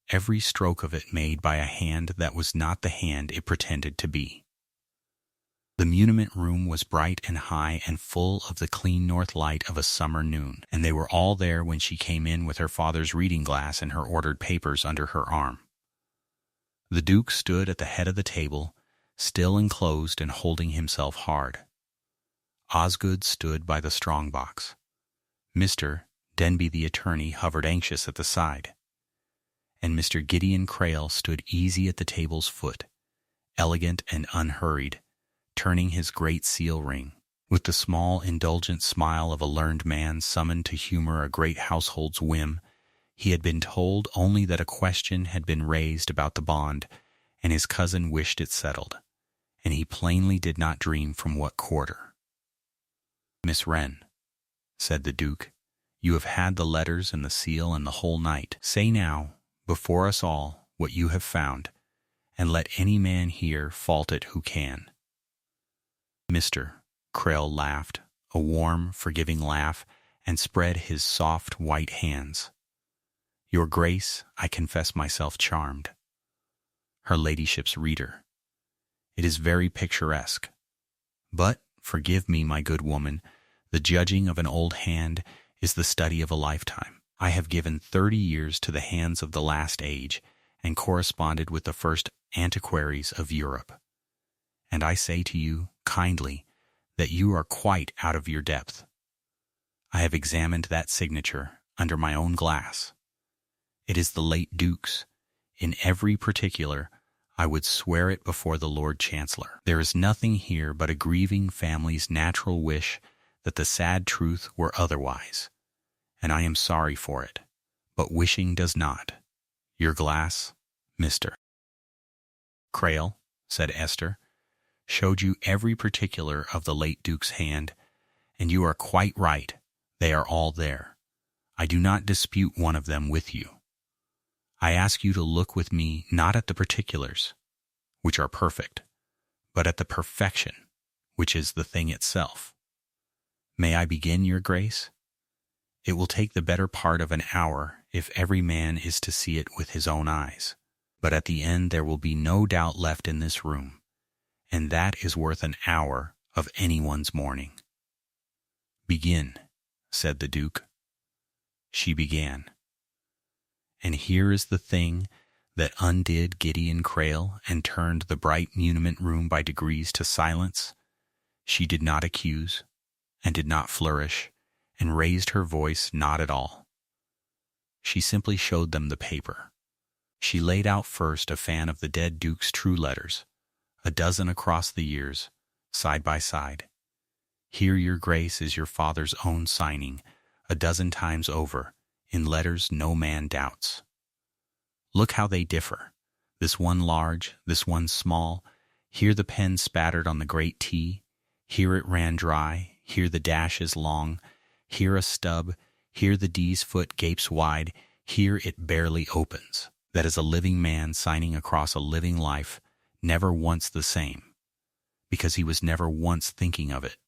every stroke of it made by a hand that was not the hand it pretended to be. The muniment-room was bright and high and full of the clean north light of a summer noon, and they were all there when she came in with her father's reading-glass and her ordered papers under her arm. The Duke stood at the head of the table, still enclosed and holding himself hard. Osgood stood by the strong-box. Mr. Denby the attorney hovered anxious at the side, and Mr. Gideon Crail stood easy at the table's foot, elegant and unhurried, turning his great seal ring, with the small, indulgent smile of a learned man summoned to humor a great household's whim. He had been told only that a question had been raised about the bond, and his cousin wished it settled, and he plainly did not dream from what quarter. "Miss Wren," said the Duke, "you have had the letters and the seal and the whole night. Say now, before us all, what you have found, and let any man here fault it who can." Mr. Crail laughed, a warm, forgiving laugh, and spread his soft, white hands. "Your Grace, I confess myself charmed." Her ladyship's reader. "It is very picturesque. But, forgive me, my good woman, the judging of an old hand is the study of a lifetime. I have given 30 years to the hands of the last age, and corresponded with the first antiquaries of Europe. And I say to you, kindly, that you are quite out of your depth. I have examined that signature under my own glass. It is the late Duke's. In every particular, I would swear it before the Lord Chancellor. There is nothing here but a grieving family's natural wish that the sad truth were otherwise, and I am sorry for it, but wishing does not. Your glass, Mr. Crail, said Esther, showed you every particular of the late Duke's hand, and you are quite right. They are all there. I do not dispute one of them with you. I ask you to look with me not at the particulars, which are perfect, but at the perfection, which is the thing itself. May I begin, your Grace? It will take the better part of an hour if every man is to see it with his own eyes, but at the end there will be no doubt left in this room, and that is worth an hour of anyone's morning. Begin, said the Duke. She began. And here is the thing that undid Gideon Crail and turned the bright muniment-room by degrees to silence. She did not accuse, and did not flourish, and raised her voice not at all. She simply showed them the paper. She laid out first a fan of the dead Duke's true letters, a dozen across the years, side by side. Here, your Grace, is your father's own signing, a dozen times over, in letters no man doubts. Look how they differ, this one large, this one small. Here the pen spattered on the great T, here it ran dry, here the dash is long, here a stub, here the D's foot gapes wide, here it barely opens. That is a living man signing across a living life, never once the same, because he was never once thinking of it.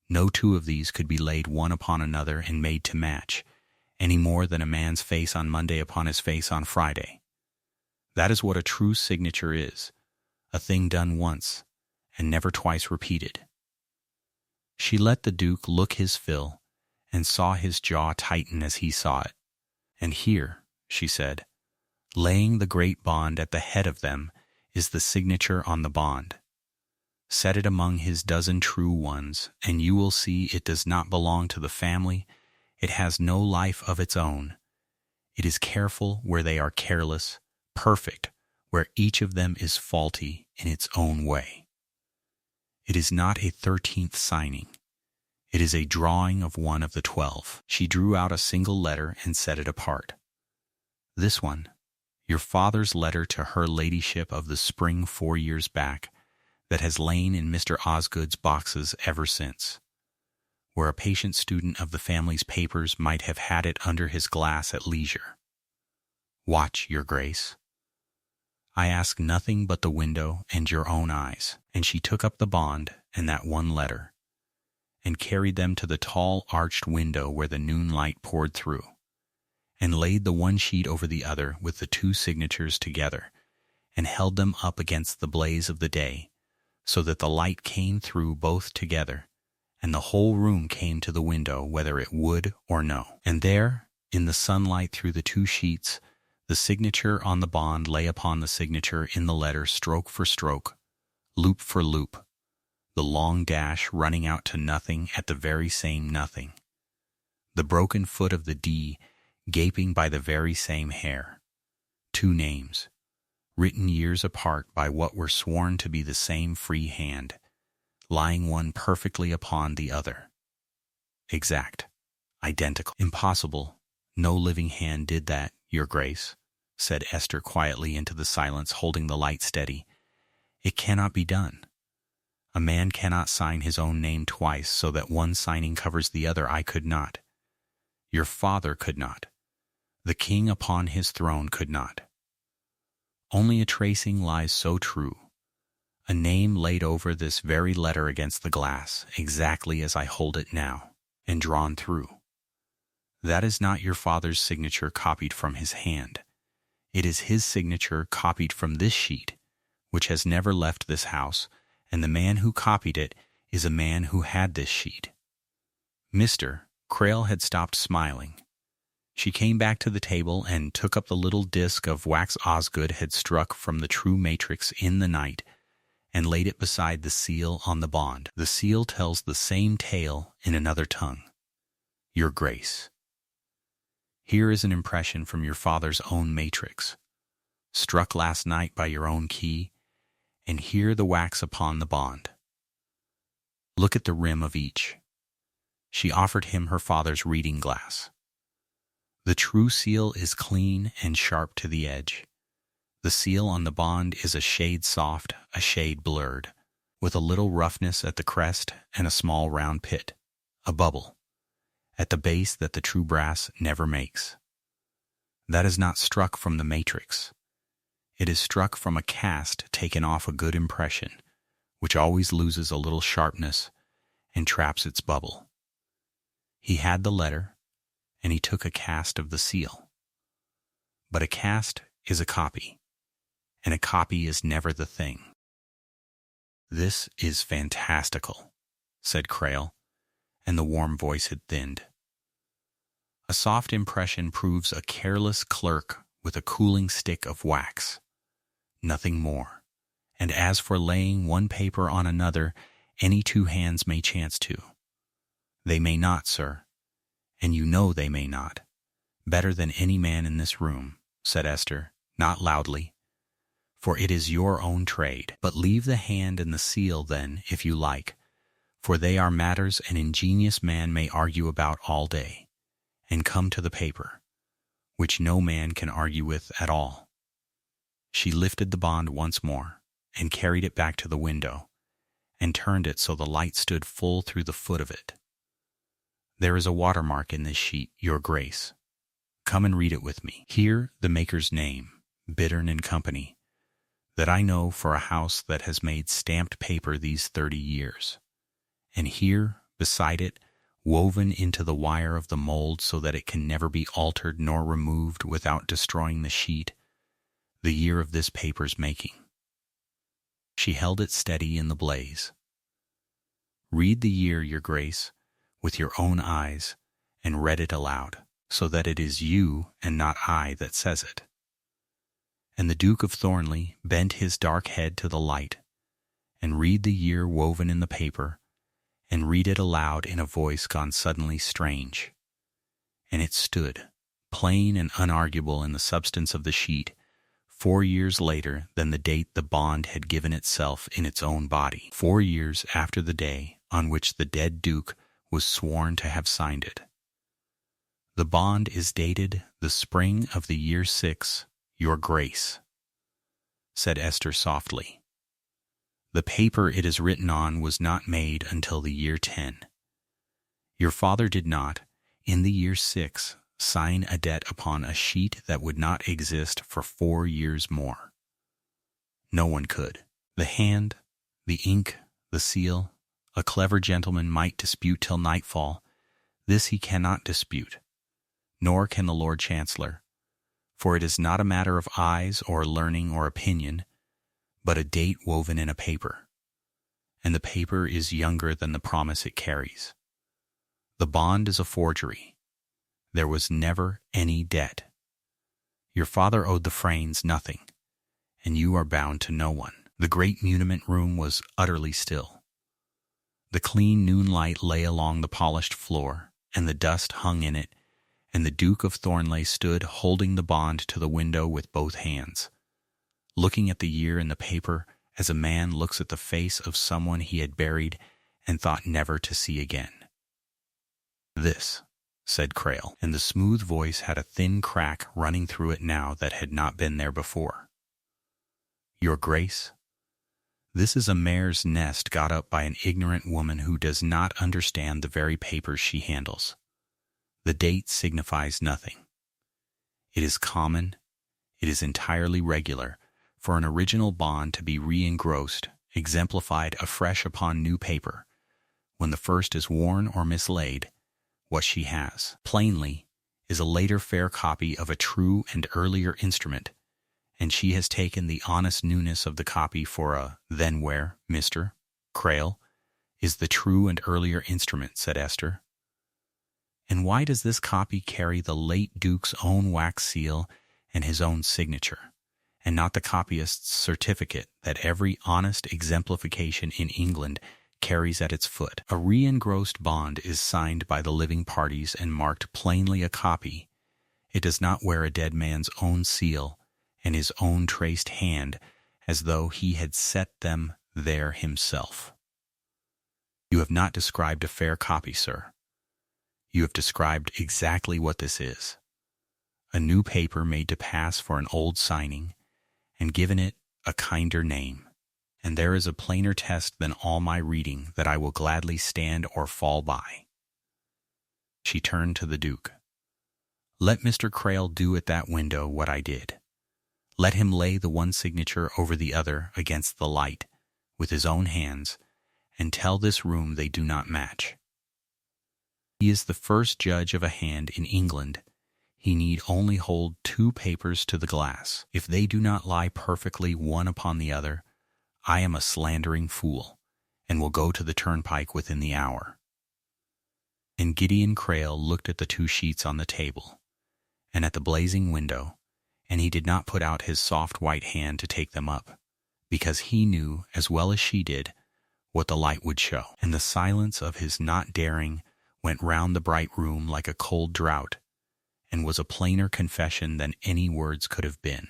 No two of these could be laid one upon another and made to match, any more than a man's face on Monday upon his face on Friday. That is what a true signature is, a thing done once, and never twice repeated. She let the Duke look his fill, and saw his jaw tighten as he saw it. And here, she said, laying the great bond at the head of them, is the signature on the bond. Set it among his dozen true ones, and you will see it does not belong to the family. It has no life of its own. It is careful where they are careless, perfect where each of them is faulty in its own way. It is not a 13th signing. It is a drawing of one of the 12. She drew out a single letter and set it apart. This one, your father's letter to her ladyship of the spring 4 years back, that has lain in Mr. Osgood's boxes ever since. where a patient student of the family's papers might have had it under his glass at leisure. Watch, your grace. I ask nothing but the window and your own eyes. And she took up the bond and that one letter, and carried them to the tall arched window where the noon light poured through, and laid the one sheet over the other with the two signatures together, and held them up against the blaze of the day, so that the light came through both together, and the whole room came to the window whether it would or no. And there, in the sunlight through the two sheets, the signature on the bond lay upon the signature in the letter, stroke for stroke, loop for loop, the long dash running out to nothing at the very same nothing, the broken foot of the D gaping by the very same hair. Two names, written years apart by what were sworn to be the same free hand, lying one perfectly upon the other. Exact, identical, impossible. No living hand did that, your grace, said Esther quietly into the silence, holding the light steady. It cannot be done. A man cannot sign his own name twice so that one signing covers the other. I could not. Your father could not. The king upon his throne could not. Only a tracing lies so true. A name laid over this very letter against the glass, exactly as I hold it now, and drawn through. That is not your father's signature copied from his hand. It is his signature copied from this sheet, which has never left this house, and the man who copied it is a man who had this sheet. Mr. Crail had stopped smiling. She came back to the table and took up the little disk of wax Osgood had struck from the true matrix in the night, and laid it beside the seal on the bond. The seal tells the same tale in another tongue. Your grace. Here is an impression from your father's own matrix, struck last night by your own key, and here the wax upon the bond. Look at the rim of each. She offered him her father's reading glass. The true seal is clean and sharp to the edge. The seal on the bond is a shade soft, a shade blurred, with a little roughness at the crest and a small round pit, a bubble, at the base that the true brass never makes. That is not struck from the matrix. It is struck from a cast taken off a good impression, which always loses a little sharpness and traps its bubble. He had the letter, and he took a cast of the seal. But a cast is a copy, and a copy is never the thing. This is fantastical, said Crail, and the warm voice had thinned. A soft impression proves a careless clerk with a cooling stick of wax, nothing more. And as for laying one paper on another, any two hands may chance to. They may not, sir, and you know they may not. Better than any man in this room, said Esther, not loudly, for it is your own trade. But leave the hand and the seal, then, if you like, for they are matters an ingenious man may argue about all day, and come to the paper, which no man can argue with at all. She lifted the bond once more, and carried it back to the window, and turned it so the light stood full through the foot of it. There is a watermark in this sheet, your grace. Come and read it with me. Here the maker's name, Bittern and Company, that I know for a house that has made stamped paper these 30 years. And here, beside it, woven into the wire of the mold so that it can never be altered nor removed without destroying the sheet, the year of this paper's making. She held it steady in the blaze. Read the year, your grace, with your own eyes, and read it aloud, so that it is you and not I that says it. And the Duke of Thornleigh bent his dark head to the light, and read the year woven in the paper, and read it aloud in a voice gone suddenly strange. And it stood, plain and unarguable in the substance of the sheet, 4 years later than the date the bond had given itself in its own body, 4 years after the day on which the dead Duke was sworn to have signed it. The bond is dated the spring of the year 6, your grace, said Esther softly. The paper it is written on was not made until the year 10. Your father did not, in the year 6, sign a debt upon a sheet that would not exist for 4 years more. No one could. The hand, the ink, the seal, a clever gentleman might dispute till nightfall. This he cannot dispute, nor can the Lord Chancellor, for it is not a matter of eyes or learning or opinion, but a date woven in a paper, and the paper is younger than the promise it carries. The bond is a forgery. There was never any debt. Your father owed the Fraynes nothing, and you are bound to no one. The great muniment-room was utterly still. The clean noonlight lay along the polished floor, and the dust hung in it, and the Duke of Thornleigh stood holding the bond to the window with both hands, looking at the year in the paper as a man looks at the face of someone he had buried and thought never to see again. "This," said Crail, and the smooth voice had a thin crack running through it now that had not been there before. "Your Grace, this is a mare's nest got up by an ignorant woman who does not understand the very papers she handles. The date signifies nothing. It is common, it is entirely regular, for an original bond to be re-engrossed, exemplified afresh upon new paper, when the first is worn or mislaid. What she has, plainly, is a later fair copy of a true and earlier instrument, and she has taken the honest newness of the copy for a then where, Mr. Crail, is the true and earlier instrument," said Esther. "And why does this copy carry the late Duke's own wax seal and his own signature, and not the copyist's certificate that every honest exemplification in England carries at its foot? A re-engrossed bond is signed by the living parties and marked plainly a copy. It does not wear a dead man's own seal and his own traced hand as though he had set them there himself. You have not described a fair copy, sir. You have described exactly what this is. A new paper made to pass for an old signing, and given it a kinder name. And there is a plainer test than all my reading that I will gladly stand or fall by." She turned to the Duke. "Let Mr. Crail do at that window what I did. Let him lay the one signature over the other against the light with his own hands, and tell this room they do not match. He is the first judge of a hand in England. He need only hold 2 papers to the glass. If they do not lie perfectly one upon the other, I am a slandering fool, and will go to the turnpike within the hour." And Gideon Crail looked at the 2 sheets on the table, and at the blazing window, and he did not put out his soft white hand to take them up, because he knew, as well as she did, what the light would show. And the silence of his not daring went round the bright room like a cold draught, and was a plainer confession than any words could have been.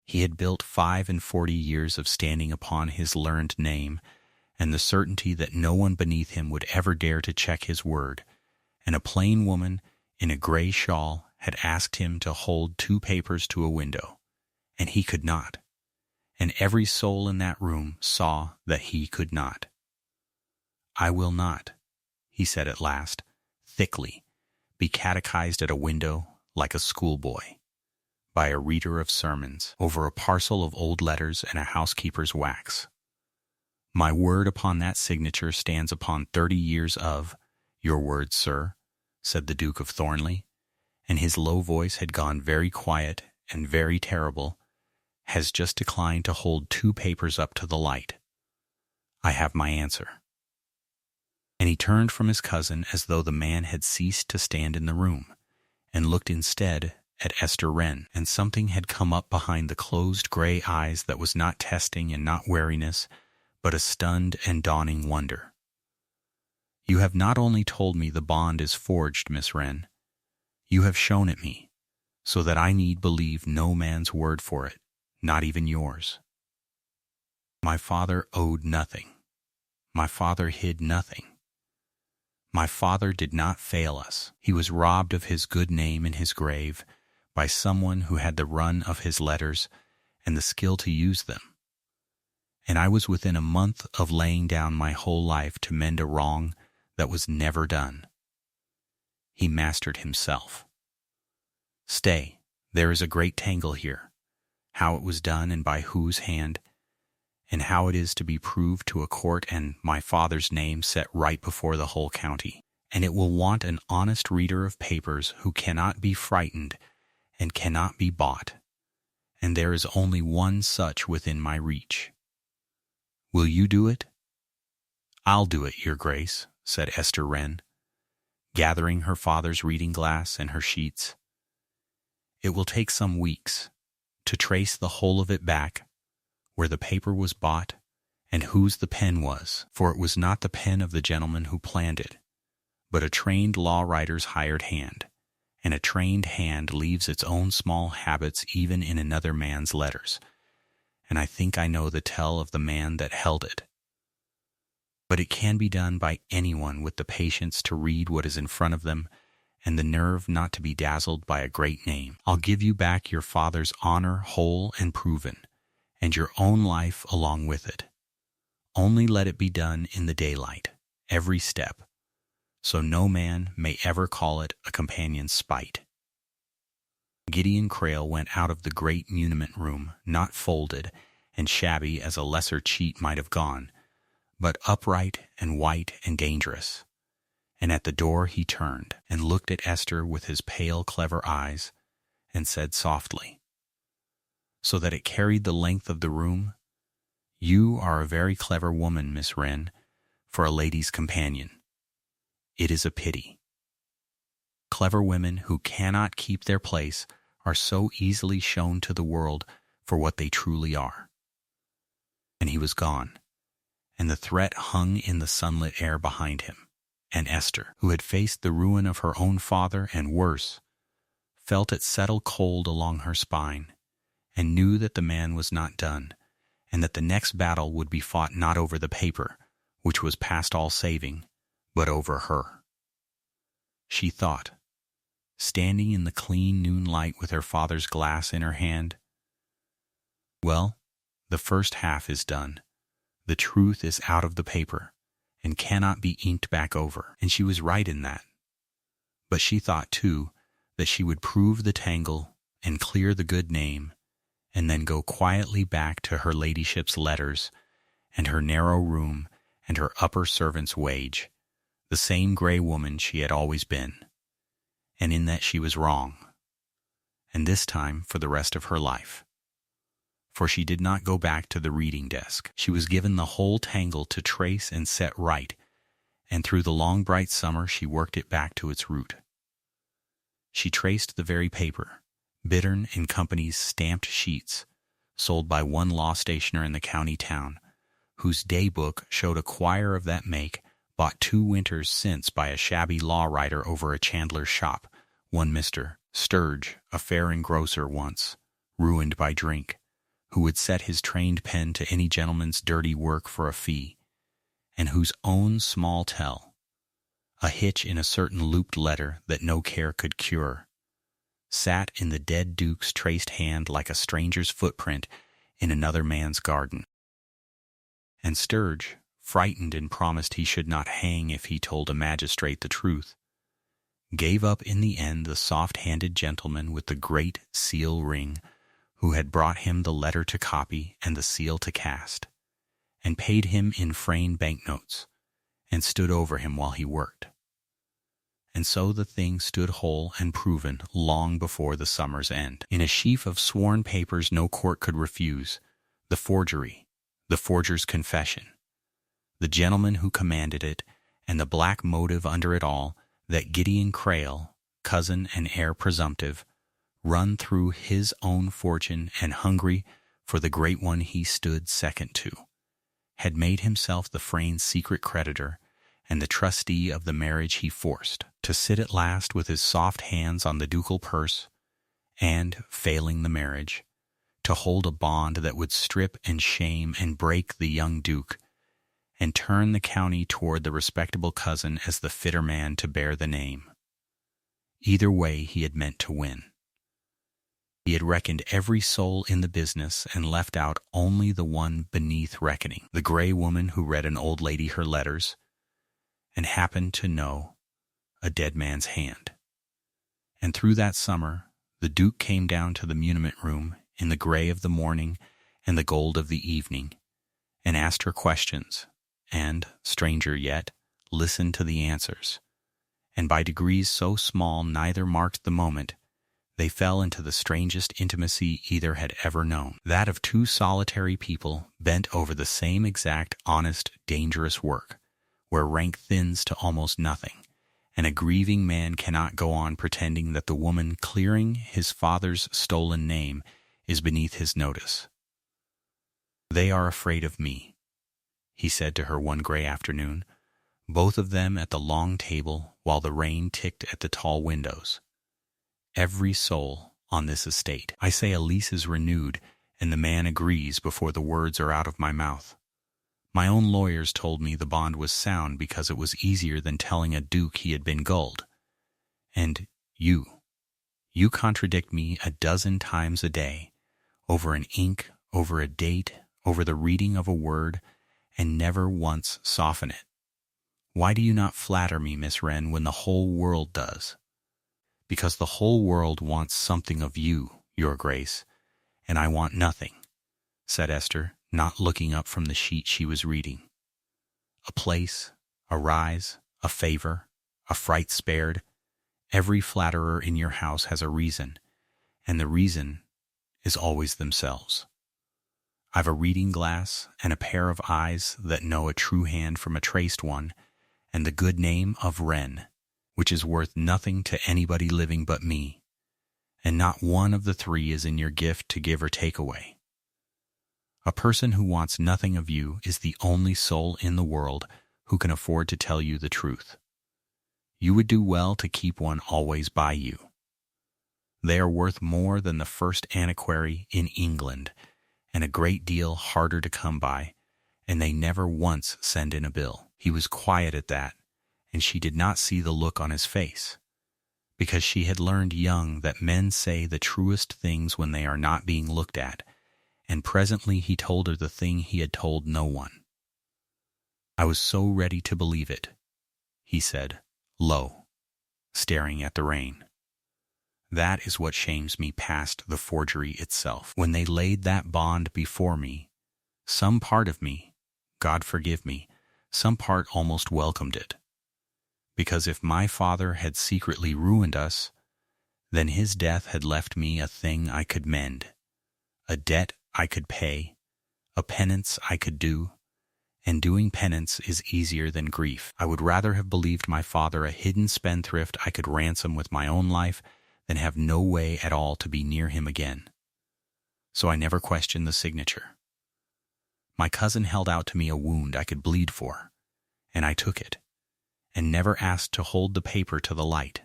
He had built 45 years of standing upon his learned name, and the certainty that no one beneath him would ever dare to check his word, and a plain woman in a gray shawl had asked him to hold 2 papers to a window, and he could not, and every soul in that room saw that he could not. "I will not," he said at last, thickly, "be catechized at a window like a schoolboy, by a reader of sermons, over a parcel of old letters and a housekeeper's wax. My word upon that signature stands upon 30 years of—" "Your word, sir," said the Duke of Thornleigh, and his low voice had gone very quiet and very terrible, "has just declined to hold 2 papers up to the light. I have my answer." And he turned from his cousin as though the man had ceased to stand in the room, and looked instead at Esther Wren, and something had come up behind the closed gray eyes that was not testing and not wariness, but a stunned and dawning wonder. "You have not only told me the bond is forged, Miss Wren. You have shown it me, so that I need believe no man's word for it, not even yours. My father owed nothing. My father hid nothing. My father did not fail us. He was robbed of his good name in his grave by someone who had the run of his letters and the skill to use them. And I was within a month of laying down my whole life to mend a wrong that was never done. He mastered himself. Stay, there is a great tangle here, how it was done and by whose hand, and how it is to be proved to a court and my father's name set right before the whole county. And it will want an honest reader of papers who cannot be frightened and cannot be bought, and there is only one such within my reach. Will you do it? I'll do it, your grace, said Esther Wren, gathering her father's reading glass and her sheets. It will take some weeks to trace the whole of it back, where the paper was bought and whose the pen was, for it was not the pen of the gentleman who planned it, but a trained law writer's hired hand, and a trained hand leaves its own small habits even in another man's letters, and I think I know the tell of the man that held it. But it can be done by anyone with the patience to read what is in front of them and the nerve not to be dazzled by a great name. I'll give you back your father's honor whole and proven, and your own life along with it. Only let it be done in the daylight, every step, so no man may ever call it a companion's spite. Gideon Crail went out of the great muniment-room, not folded and shabby as a lesser cheat might have gone, but upright and white and dangerous. And at the door he turned and looked at Esther with his pale, clever eyes, and said softly, so that it carried the length of the room, "You are a very clever woman, Miss Wren, for a lady's companion. It is a pity. Clever women who cannot keep their place are so easily shown to the world for what they truly are." And he was gone, and the threat hung in the sunlit air behind him. And Esther, who had faced the ruin of her own father and worse, felt it settle cold along her spine, and knew that the man was not done, and that the next battle would be fought not over the paper, which was past all saving, but over her. She thought, standing in the clean noon light with her father's glass in her hand, well, the first half is done. The truth is out of the paper, and cannot be inked back over, and she was right in that. But she thought, too, that she would prove the tangle and clear the good name, and then go quietly back to her ladyship's letters and her narrow room and her upper servant's wage, the same gray woman she had always been, and in that she was wrong, and this time for the rest of her life. For she did not go back to the reading desk. She was given the whole tangle to trace and set right, and through the long bright summer she worked it back to its root. She traced the very paper, Bittern and Company's stamped sheets, sold by one law stationer in the county town, whose day book showed a quire of that make bought 2 winters since by a shabby law writer over a chandler's shop, one Mr. Sturge, a fair engrosser once, ruined by drink, who would set his trained pen to any gentleman's dirty work for a fee, and whose own small tell, a hitch in a certain looped letter that no care could cure, sat in the dead Duke's traced hand like a stranger's footprint in another man's garden. And Sturge, frightened and promised he should not hang if he told a magistrate the truth, gave up in the end the soft-handed gentleman with the great seal ring who had brought him the letter to copy and the seal to cast, and paid him in Frayne banknotes, and stood over him while he worked. And so the thing stood whole and proven long before the summer's end. In a sheaf of sworn papers no court could refuse, the forgery, the forger's confession, the gentleman who commanded it, and the black motive under it all, that Gideon Crail, cousin and heir presumptive, run through his own fortune and hungry for the great one he stood second to, had made himself the Frayne's secret creditor and the trustee of the marriage he forced, to sit at last with his soft hands on the ducal purse, and, failing the marriage, to hold a bond that would strip and shame and break the young Duke, and turn the county toward the respectable cousin as the fitter man to bear the name. Either way he had meant to win. He had reckoned every soul in the business and left out only the one beneath reckoning, the gray woman who read an old lady her letters, and happened to know a dead man's hand. And through that summer, the Duke came down to the muniment-room in the gray of the morning and the gold of the evening, and asked her questions, and, stranger yet, listened to the answers. And by degrees so small neither marked the moment, they fell into the strangest intimacy either had ever known, that of two solitary people bent over the same exact, honest, dangerous work, where rank thins to almost nothing, and a grieving man cannot go on pretending that the woman clearing his father's stolen name is beneath his notice. "They are afraid of me," he said to her one gray afternoon, both of them at the long table while the rain ticked at the tall windows. "Every soul on this estate. I say a lease is renewed, and the man agrees before the words are out of my mouth. My own lawyers told me the bond was sound because it was easier than telling a duke he had been gulled. And you contradict me a dozen times a day, over an ink, over a date, over the reading of a word, and never once soften it. Why do you not flatter me, Miss Wren, when the whole world does?" "Because the whole world wants something of you, Your Grace, and I want nothing," said Esther, not looking up from the sheet she was reading. "A place, a rise, a favor, a fright spared. Every flatterer in your house has a reason, and the reason is always themselves. I've a reading glass and a pair of eyes that know a true hand from a traced one, and the good name of Wren, which is worth nothing to anybody living but me, and not one of the three is in your gift to give or take away. A person who wants nothing of you is the only soul in the world who can afford to tell you the truth. You would do well to keep one always by you. They are worth more than the first antiquary in England, and a great deal harder to come by, and they never once send in a bill." He was quiet at that, and she did not see the look on his face, because she had learned young that men say the truest things when they are not being looked at, and presently he told her the thing he had told no one. "I was so ready to believe it," he said, low, staring at the rain. "That is what shames me past the forgery itself. When they laid that bond before me, some part of me, God forgive me, some part almost welcomed it. Because if my father had secretly ruined us, then his death had left me a thing I could mend, a debt I could pay, a penance I could do, and doing penance is easier than grief. I would rather have believed my father a hidden spendthrift I could ransom with my own life than have no way at all to be near him again. So I never questioned the signature. My cousin held out to me a wound I could bleed for, and I took it, and never asked to hold the paper to the light.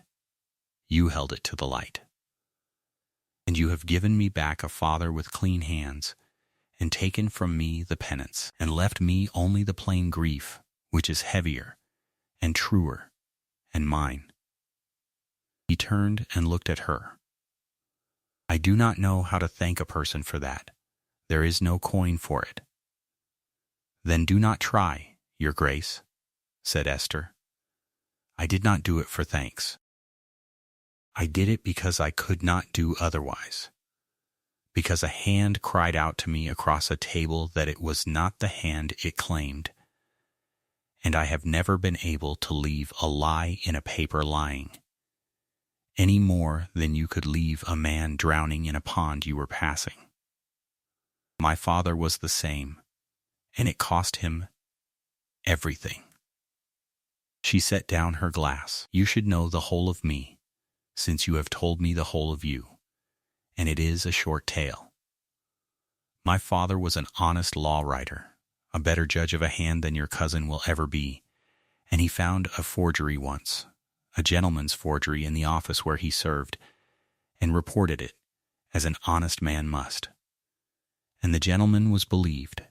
You held it to the light. And you have given me back a father with clean hands, and taken from me the penance, and left me only the plain grief, which is heavier, and truer, and mine." He turned and looked at her. "I do not know how to thank a person for that. There is no coin for it." "Then do not try, Your Grace," said Esther. "I did not do it for thanks. I did it because I could not do otherwise. Because a hand cried out to me across a table that it was not the hand it claimed, and I have never been able to leave a lie in a paper lying, any more than you could leave a man drowning in a pond you were passing. My father was the same, and it cost him everything." She set down her glass. "You should know the whole of me, since you have told me the whole of you, and it is a short tale. My father was an honest law writer, a better judge of a hand than your cousin will ever be, and he found a forgery once, a gentleman's forgery in the office where he served, and reported it, as an honest man must. And the gentleman was believed,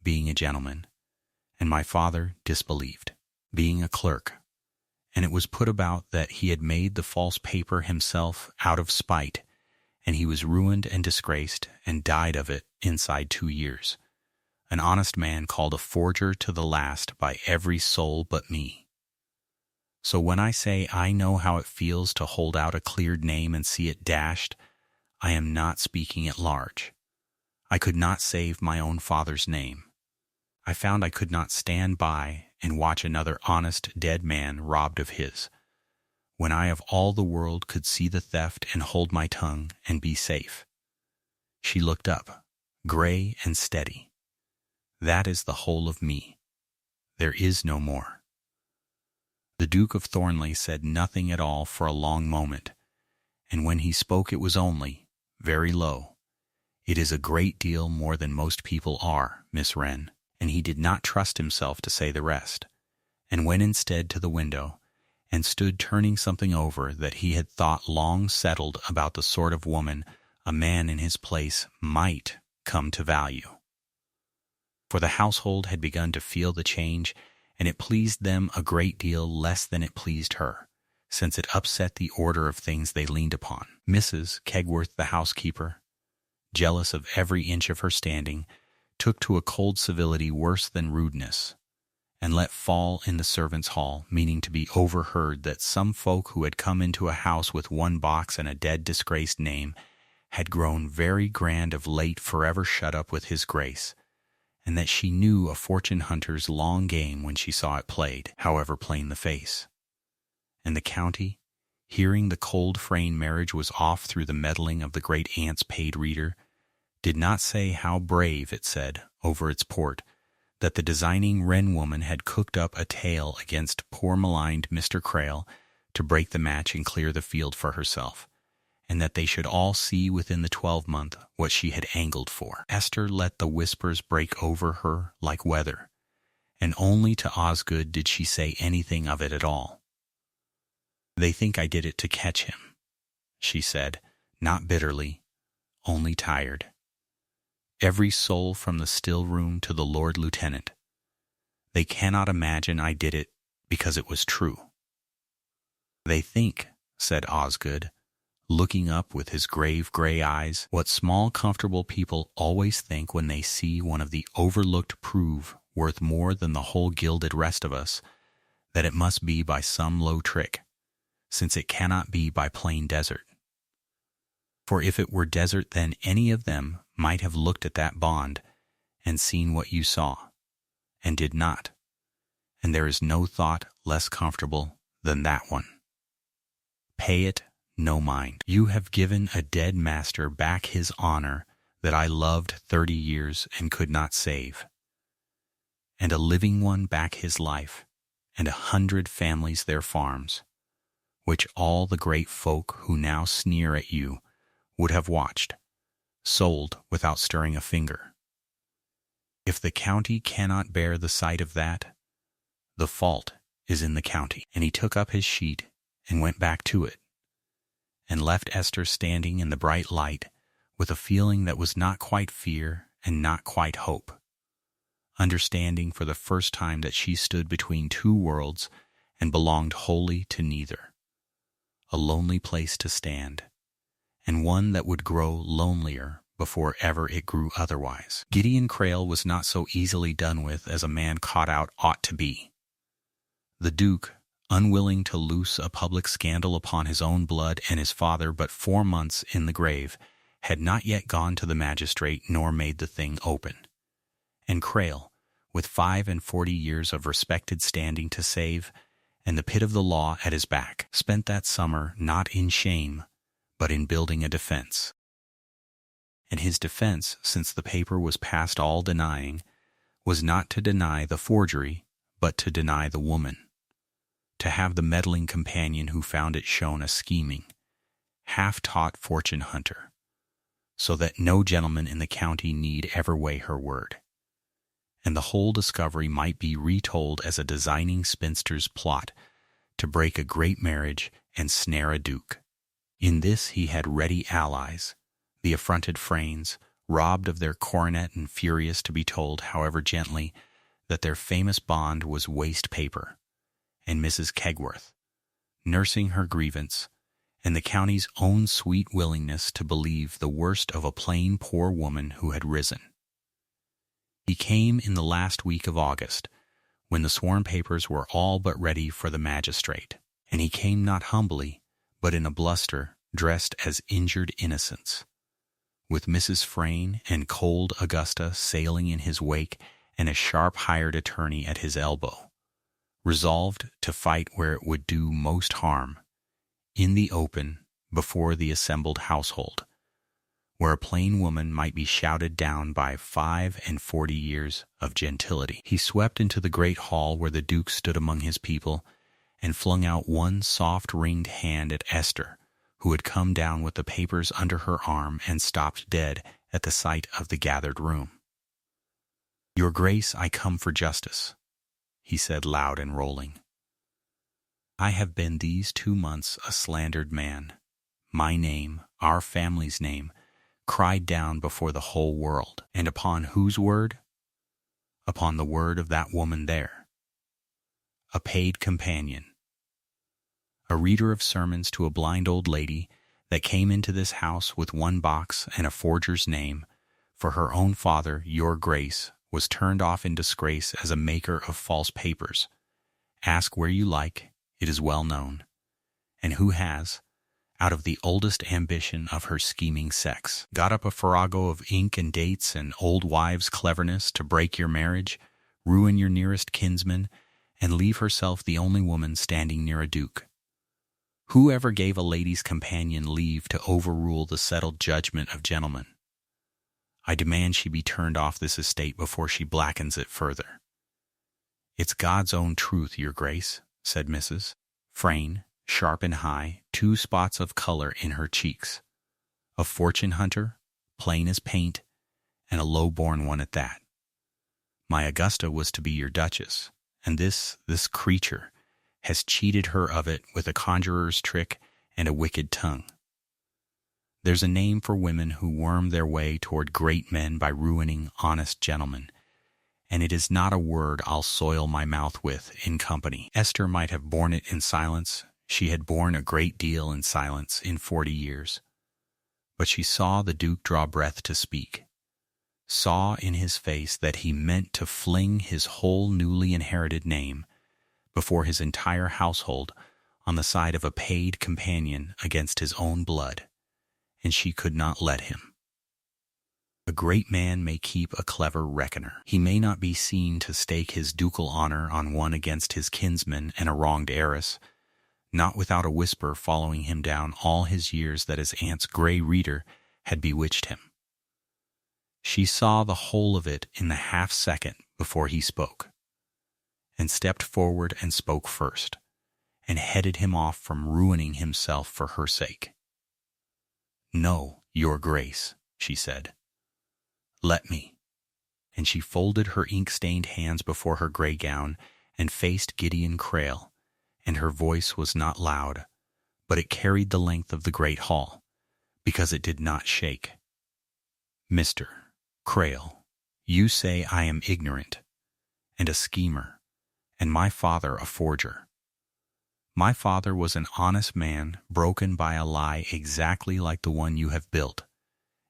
being a gentleman, and my father disbelieved, being a clerk, and it was put about that he had made the false paper himself out of spite, and he was ruined and disgraced and died of it inside 2 years, an honest man called a forger to the last by every soul but me. So when I say I know how it feels to hold out a cleared name and see it dashed, I am not speaking at large. I could not save my own father's name. I found I could not stand by and watch another honest dead man robbed of his, when I of all the world could see the theft and hold my tongue and be safe. She looked up, gray and steady. That is the whole of me. There is no more. The Duke of Thornleigh said nothing at all for a long moment, and when he spoke it was only, very low, "It is a great deal more than most people are, Miss Wren," and he did not trust himself to say the rest, and went instead to the window, and stood turning something over that he had thought long settled about the sort of woman a man in his place might come to value. For the household had begun to feel the change, and it pleased them a great deal less than it pleased her, since it upset the order of things they leaned upon. Mrs. Kegworth, the housekeeper, jealous of every inch of her standing, took to a cold civility worse than rudeness, and let fall in the servants' hall, meaning to be overheard, that some folk who had come into a house with one box and a dead disgraced name had grown very grand of late, forever shut up with his grace, and that she knew a fortune hunter's long game when she saw it played, however plain the face. And the county, hearing the cold Frayne marriage was off through the meddling of the great aunt's paid reader, did not say how brave, it said, over its port, that the designing Wren woman had cooked up a tale against poor maligned Mr. Crail to break the match and clear the field for herself, and that they should all see within the 12-month what she had angled for. Esther let the whispers break over her like weather, and only to Osgood did she say anything of it at all. "They think I did it to catch him," she said, not bitterly, only tired. "Every soul from the still room to the Lord Lieutenant. They cannot imagine I did it because it was true." "They think," said Osgood, looking up with his grave gray eyes, "what small comfortable people always think when they see one of the overlooked prove worth more than the whole gilded rest of us, that it must be by some low trick, since it cannot be by plain desert. For if it were desert, then any of them might have looked at that bond and seen what you saw, and did not, and there is no thought less comfortable than that one. Pay it no mind. You have given a dead master back his honor that I loved 30 years and could not save, and a living one back his life, and 100 families their farms, which all the great folk who now sneer at you would have watched, sold without stirring a finger. If the county cannot bear the sight of that, the fault is in the county." And he took up his sheet and went back to it, and left Esther standing in the bright light with a feeling that was not quite fear and not quite hope, understanding for the first time that she stood between two worlds and belonged wholly to neither. A lonely place to stand, and one that would grow lonelier before ever it grew otherwise. Gideon Crail was not so easily done with as a man caught out ought to be. The Duke, unwilling to loose a public scandal upon his own blood and his father, but 4 months in the grave, had not yet gone to the magistrate nor made the thing open. And Crail, with 45 years of respected standing to save, and the pit of the law at his back, spent that summer not in shame, but in building a defense. And his defense, since the paper was past all denying, was not to deny the forgery, but to deny the woman. To have the meddling companion who found it shown a scheming, half-taught fortune hunter, so that no gentleman in the county need ever weigh her word, and the whole discovery might be retold as a designing spinster's plot to break a great marriage and snare a duke. In this he had ready allies, the affronted Fraynes, robbed of their coronet and furious to be told, however gently, that their famous bond was waste paper, and Mrs. Kegworth, nursing her grievance, and the county's own sweet willingness to believe the worst of a plain poor woman who had risen. He came in the last week of August, when the sworn papers were all but ready for the magistrate. And he came not humbly, but in a bluster, dressed as injured innocents, with Mrs. Frayne and cold Augusta sailing in his wake and a sharp hired attorney at his elbow, resolved to fight where it would do most harm, in the open, before the assembled household, where a plain woman might be shouted down by 45 years of gentility. He swept into the great hall where the Duke stood among his people, and flung out one soft ringed hand at Esther, who had come down with the papers under her arm and stopped dead at the sight of the gathered room. "Your Grace, I come for justice," he said loud and rolling. "I have been these 2 months a slandered man. My name, our family's name, cried down before the whole world. And upon whose word? Upon the word of that woman there. A paid companion, a reader of sermons to a blind old lady that came into this house with one box and a forger's name, for her own father, your Grace, was turned off in disgrace as a maker of false papers. Ask where you like, it is well known. And who has, out of the oldest ambition of her scheming sex, got up a farrago of ink and dates and old wives' cleverness to break your marriage, ruin your nearest kinsman, and leave herself the only woman standing near a duke? Who ever gave a lady's companion leave to overrule the settled judgment of gentlemen? I demand she be turned off this estate before she blackens it further." "It's God's own truth, your Grace," said Mrs. Frayne, sharp and high, 2 spots of color in her cheeks. "A fortune hunter, plain as paint, and a low-born one at that. My Augusta was to be your duchess, and this creature has cheated her of it with a conjurer's trick and a wicked tongue. There's a name for women who worm their way toward great men by ruining honest gentlemen, and it is not a word I'll soil my mouth with in company." Esther might have borne it in silence. She had borne a great deal in silence in 40 years. But she saw the Duke draw breath to speak, saw in his face that he meant to fling his whole newly inherited name before his entire household on the side of a paid companion against his own blood, and she could not let him. A great man may keep a clever reckoner. He may not be seen to stake his ducal honor on one against his kinsman and a wronged heiress, not without a whisper following him down all his years that his aunt's gray reader had bewitched him. She saw the whole of it in the half-second before he spoke, and stepped forward and spoke first, and headed him off from ruining himself for her sake. "No, your Grace," she said. "Let me." And she folded her ink-stained hands before her gray gown and faced Gideon Crail, and her voice was not loud, but it carried the length of the great hall, because it did not shake. "Mr. Crail, you say I am ignorant, and a schemer, and my father a forger. My father was an honest man broken by a lie exactly like the one you have built,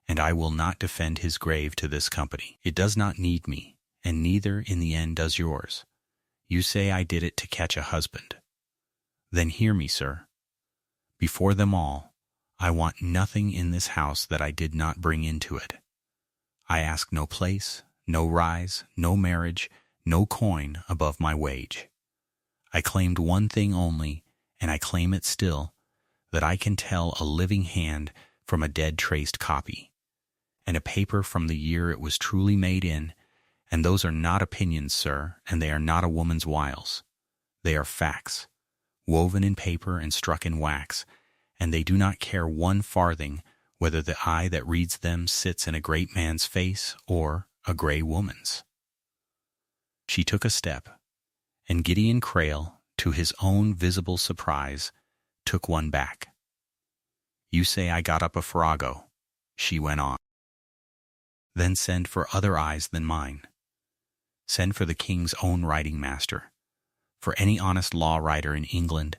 and I will not defend his grave to this company. It does not need me, and neither in the end does yours. You say I did it to catch a husband. Then hear me, sir. Before them all, I want nothing in this house that I did not bring into it. I ask no place, no rise, no marriage, no coin above my wage. I claimed one thing only, and I claim it still, that I can tell a living hand from a dead traced copy, and a paper from the year it was truly made in, and those are not opinions, sir, and they are not a woman's wiles. They are facts, woven in paper and struck in wax, and they do not care 1 farthing whether the eye that reads them sits in a great man's face or a gray woman's." She took a step, and Gideon Crail, to his own visible surprise, took one back. "You say I got up a farrago," she went on. "Then send for other eyes than mine. Send for the king's own writing master, for any honest law writer in England,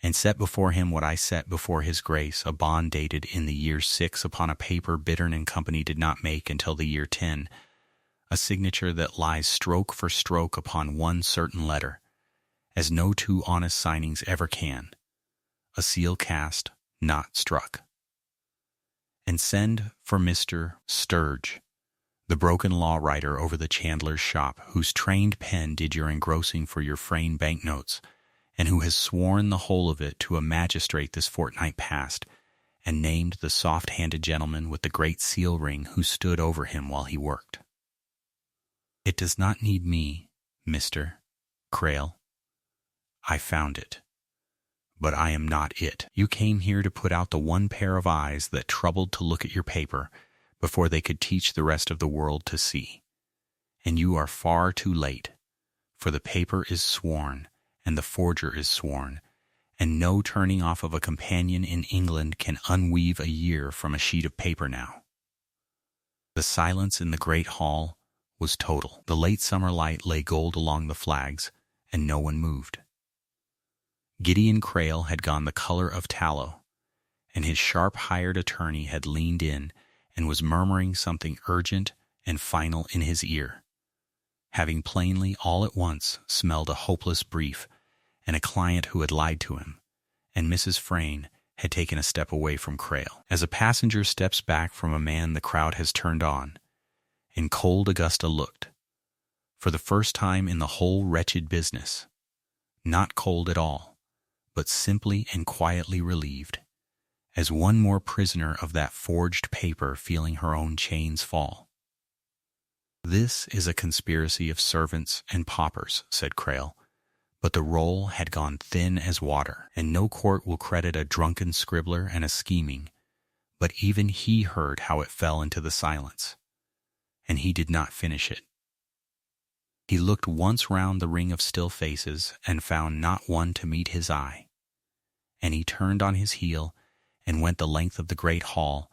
and set before him what I set before his Grace, a bond dated in the year 6 upon a paper Bittern and Company did not make until the year 10, a signature that lies stroke for stroke upon one certain letter, as no two honest signings ever can, a seal cast, not struck. And send for Mr. Sturge, the broken law writer over the chandler's shop, whose trained pen did your engrossing for your Frayne banknotes, and who has sworn the whole of it to a magistrate this fortnight past, and named the soft-handed gentleman with the great seal ring who stood over him while he worked. It does not need me, Mr. Crail. I found it. But I am not it. You came here to put out the one pair of eyes that troubled to look at your paper before they could teach the rest of the world to see. And you are far too late, for the paper is sworn, and the forger is sworn, and no turning off of a companion in England can unweave a year from a sheet of paper now. The silence in the great hall was total. The late summer light lay gold along the flags, and no one moved. Gideon Crail had gone the color of tallow, and his sharp hired attorney had leaned in and was murmuring something urgent and final in his ear, having plainly all at once smelled a hopeless brief and a client who had lied to him, and Mrs. Frayne had taken a step away from Crail. As a passenger steps back from a man the crowd has turned on, and cold Augusta looked, for the first time in the whole wretched business, not cold at all, but simply and quietly relieved, as one more prisoner of that forged paper feeling her own chains fall. "This is a conspiracy of servants and paupers," said Crail, but the roll had gone thin as water, and no court will credit a drunken scribbler and a scheming, but even he heard how it fell into the silence, and he did not finish it. He looked once round the ring of still faces and found not one to meet his eye, and he turned on his heel and went the length of the great hall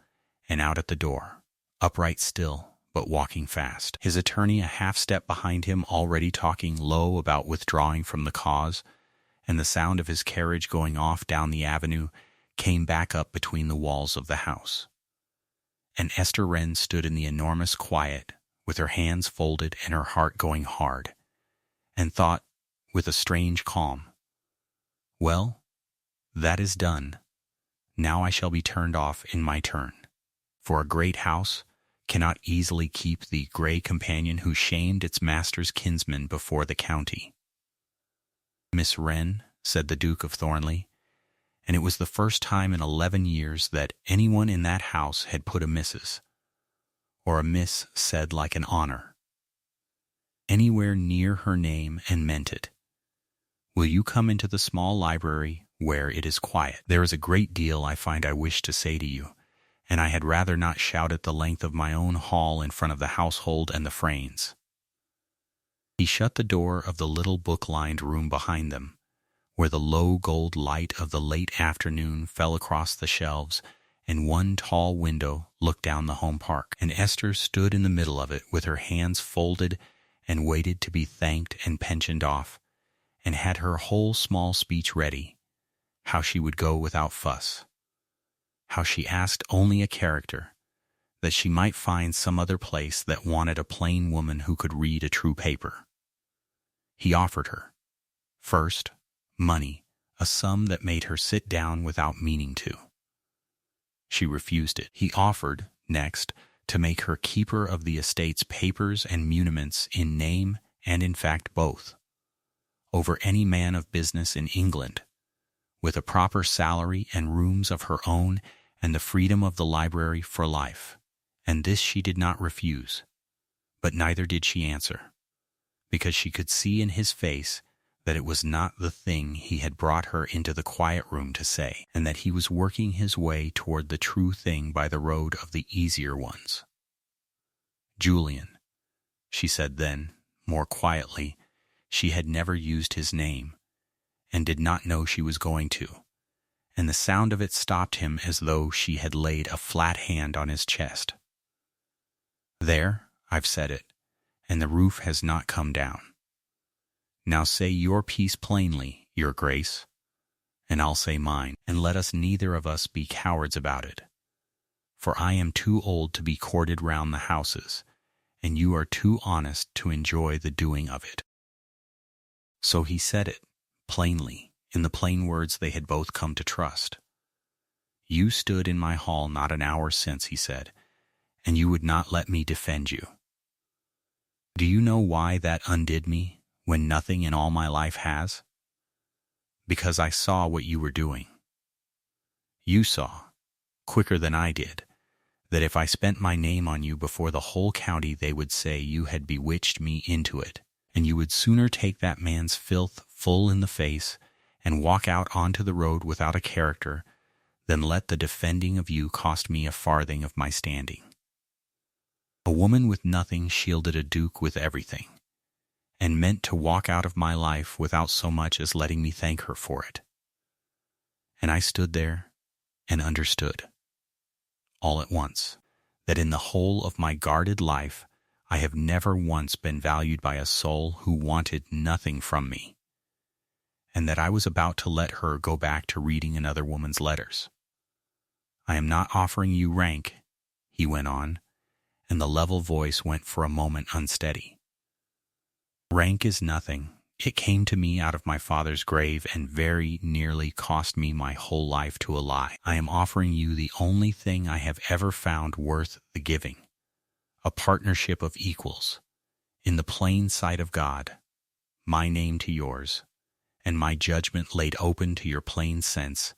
and out at the door, upright still, but walking fast, his attorney a half-step behind him, already talking low about withdrawing from the cause, and the sound of his carriage going off down the avenue came back up between the walls of the house. And Esther Wren stood in the enormous quiet, with her hands folded and her heart going hard, and thought, with a strange calm, "Well, that is done. Now I shall be turned off in my turn, for a great house cannot easily keep the grey companion who shamed its master's kinsman before the county." "Miss Wren," said the Duke of Thornleigh, and it was the first time in 11 years that anyone in that house had put a Mrs., or a miss said like an honor, anywhere near her name and meant it. "Will you come into the small library where it is quiet? There is a great deal I find I wish to say to you, and I had rather not shout it the length of my own hall in front of the household and the Fraynes." He shut the door of the little book-lined room behind them, where the low gold light of the late afternoon fell across the shelves, and one tall window looked down the home park, and Esther stood in the middle of it with her hands folded and waited to be thanked and pensioned off, and had her whole small speech ready, how she would go without fuss, how she asked only a character, that she might find some other place that wanted a plain woman who could read a true paper. He offered her, first, money, a sum that made her sit down without meaning to. She refused it. He offered, next, to make her keeper of the estate's papers and muniments in name and in fact both, over any man of business in England, with a proper salary and rooms of her own and the freedom of the library for life. And this she did not refuse, but neither did she answer, because she could see in his face that it was not the thing he had brought her into the quiet room to say, and that he was working his way toward the true thing by the road of the easier ones. "Julian," she said then, more quietly. She had never used his name, and did not know she was going to, and the sound of it stopped him as though she had laid a flat hand on his chest. "There, I've said it, and the roof has not come down. Now say your piece plainly, your grace, and I'll say mine, and let us neither of us be cowards about it. For I am too old to be courted round the houses, and you are too honest to enjoy the doing of it." So he said it, plainly, in the plain words they had both come to trust. "You stood in my hall not an hour since," he said, "and you would not let me defend you. Do you know why that undid me, when nothing in all my life has? Because I saw what you were doing. You saw, quicker than I did, that if I spent my name on you before the whole county, they would say you had bewitched me into it, and you would sooner take that man's filth full in the face and walk out onto the road without a character than let the defending of you cost me a farthing of my standing. A woman with nothing shielded a duke with everything, and meant to walk out of my life without so much as letting me thank her for it. And I stood there and understood, all at once, that in the whole of my guarded life I have never once been valued by a soul who wanted nothing from me, and that I was about to let her go back to reading another woman's letters. I am not offering you rank," he went on, and the level voice went for a moment unsteady. "Rank is nothing. It came to me out of my father's grave and very nearly cost me my whole life to a lie. I am offering you the only thing I have ever found worth the giving, a partnership of equals, in the plain sight of God, my name to yours, and my judgment laid open to your plain sense.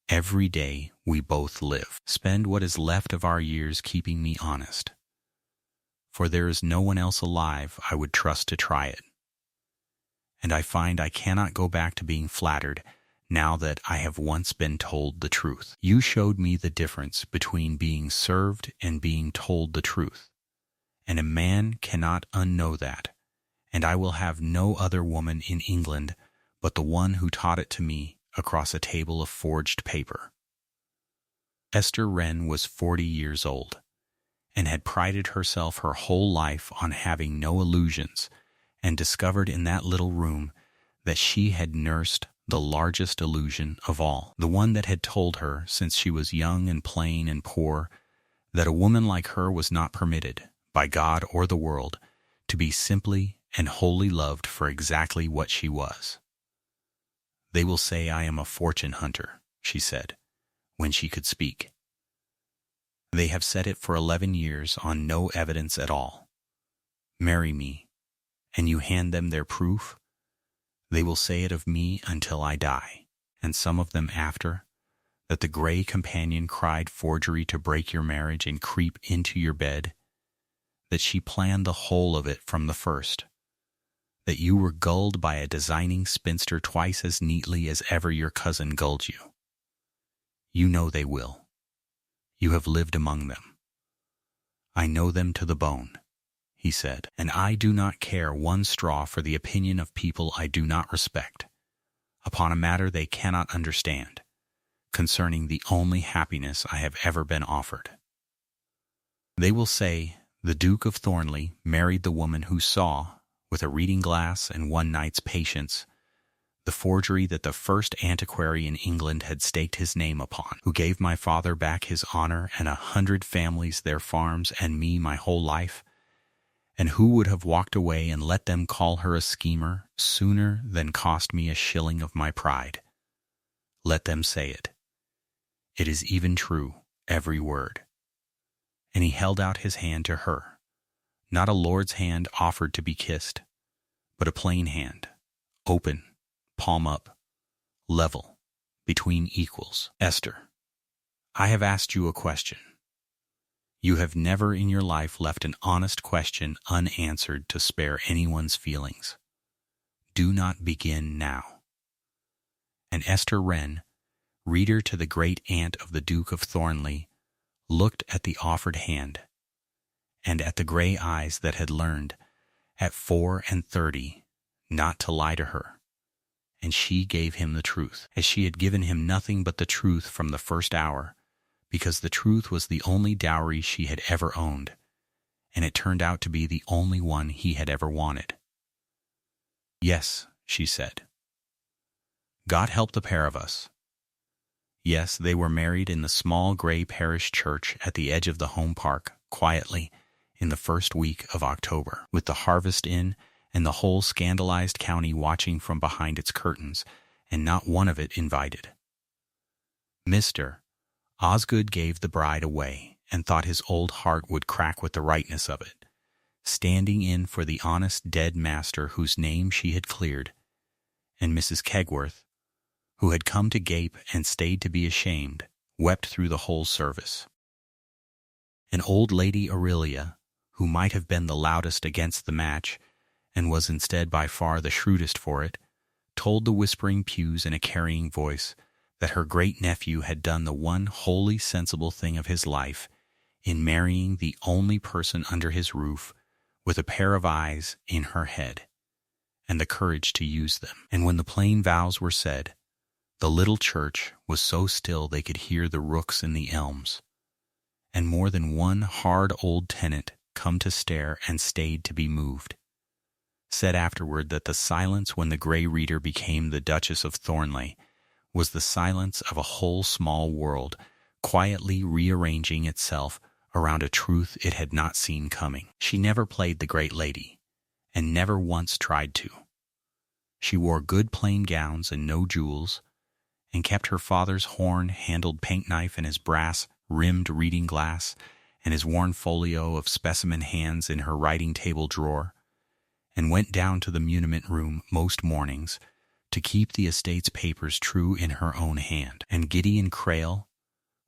Every day we both live. Spend what is left of our years keeping me honest, for there is no one else alive I would trust to try it. And I find I cannot go back to being flattered now that I have once been told the truth. You showed me the difference between being served and being told the truth, and a man cannot unknow that, and I will have no other woman in England but the one who taught it to me across a table of forged paper." Esther Wren was 40 years old, and had prided herself her whole life on having no illusions, and discovered in that little room that she had nursed the largest illusion of all, the one that had told her, since she was young and plain and poor, that a woman like her was not permitted, by God or the world, to be simply and wholly loved for exactly what she was. "They will say I am a fortune hunter," she said, when she could speak. "They have said it for 11 years on no evidence at all. Marry me, and you hand them their proof. They will say it of me until I die, and some of them after, that the gray companion cried forgery to break your marriage and creep into your bed, that she planned the whole of it from the first, that you were gulled by a designing spinster twice as neatly as ever your cousin gulled you. You know they will. You have lived among them. I know them to the bone," he said, "and I do not care one straw for the opinion of people I do not respect, upon a matter they cannot understand, concerning the only happiness I have ever been offered. They will say the Duke of Thornleigh married the woman who saw, with a reading glass and one night's patience, the forgery that the first antiquary in England had staked his name upon, who gave my father back his honor and 100 families their farms and me my whole life, and who would have walked away and let them call her a schemer sooner than cost me a shilling of my pride. Let them say it. It is even true, every word." And he held out his hand to her, not a lord's hand offered to be kissed, but a plain hand, open, palm up, level, between equals. "Esther, I have asked you a question. You have never in your life left an honest question unanswered to spare anyone's feelings. Do not begin now." And Esther Wren, reader to the great aunt of the Duke of Thornleigh, looked at the offered hand, and at the gray eyes that had learned, at 34, not to lie to her, and she gave him the truth, as she had given him nothing but the truth from the first hour, because the truth was the only dowry she had ever owned, and it turned out to be the only one he had ever wanted. "Yes," she said. "God help the pair of us." Yes, they were married in the small gray parish church at the edge of the home park, quietly, in the first week of October, with the harvest in and the whole scandalized county watching from behind its curtains, and not one of it invited. Mr. Osgood gave the bride away, and thought his old heart would crack with the rightness of it, standing in for the honest dead master whose name she had cleared, and Mrs. Kegworth, who had come to gape and stayed to be ashamed, wept through the whole service. And old Lady Aurelia, who might have been the loudest against the match, and was instead by far the shrewdest for it, told the whispering pews in a carrying voice that her great-nephew had done the one wholly sensible thing of his life in marrying the only person under his roof with a pair of eyes in her head, and the courage to use them. And when the plain vows were said, the little church was so still they could hear the rooks in the elms, and more than one hard old tenant come to stare and stayed to be moved, said afterward that the silence when the Grey Reader became the Duchess of Thornleigh was the silence of a whole small world quietly rearranging itself around a truth it had not seen coming. She never played the great lady, and never once tried to. She wore good plain gowns and no jewels, and kept her father's horn-handled penknife and his brass-rimmed reading glass and his worn folio of specimen hands in her writing-table drawer, and went down to the muniment-room most mornings to keep the estate's papers true in her own hand. And Gideon Crail,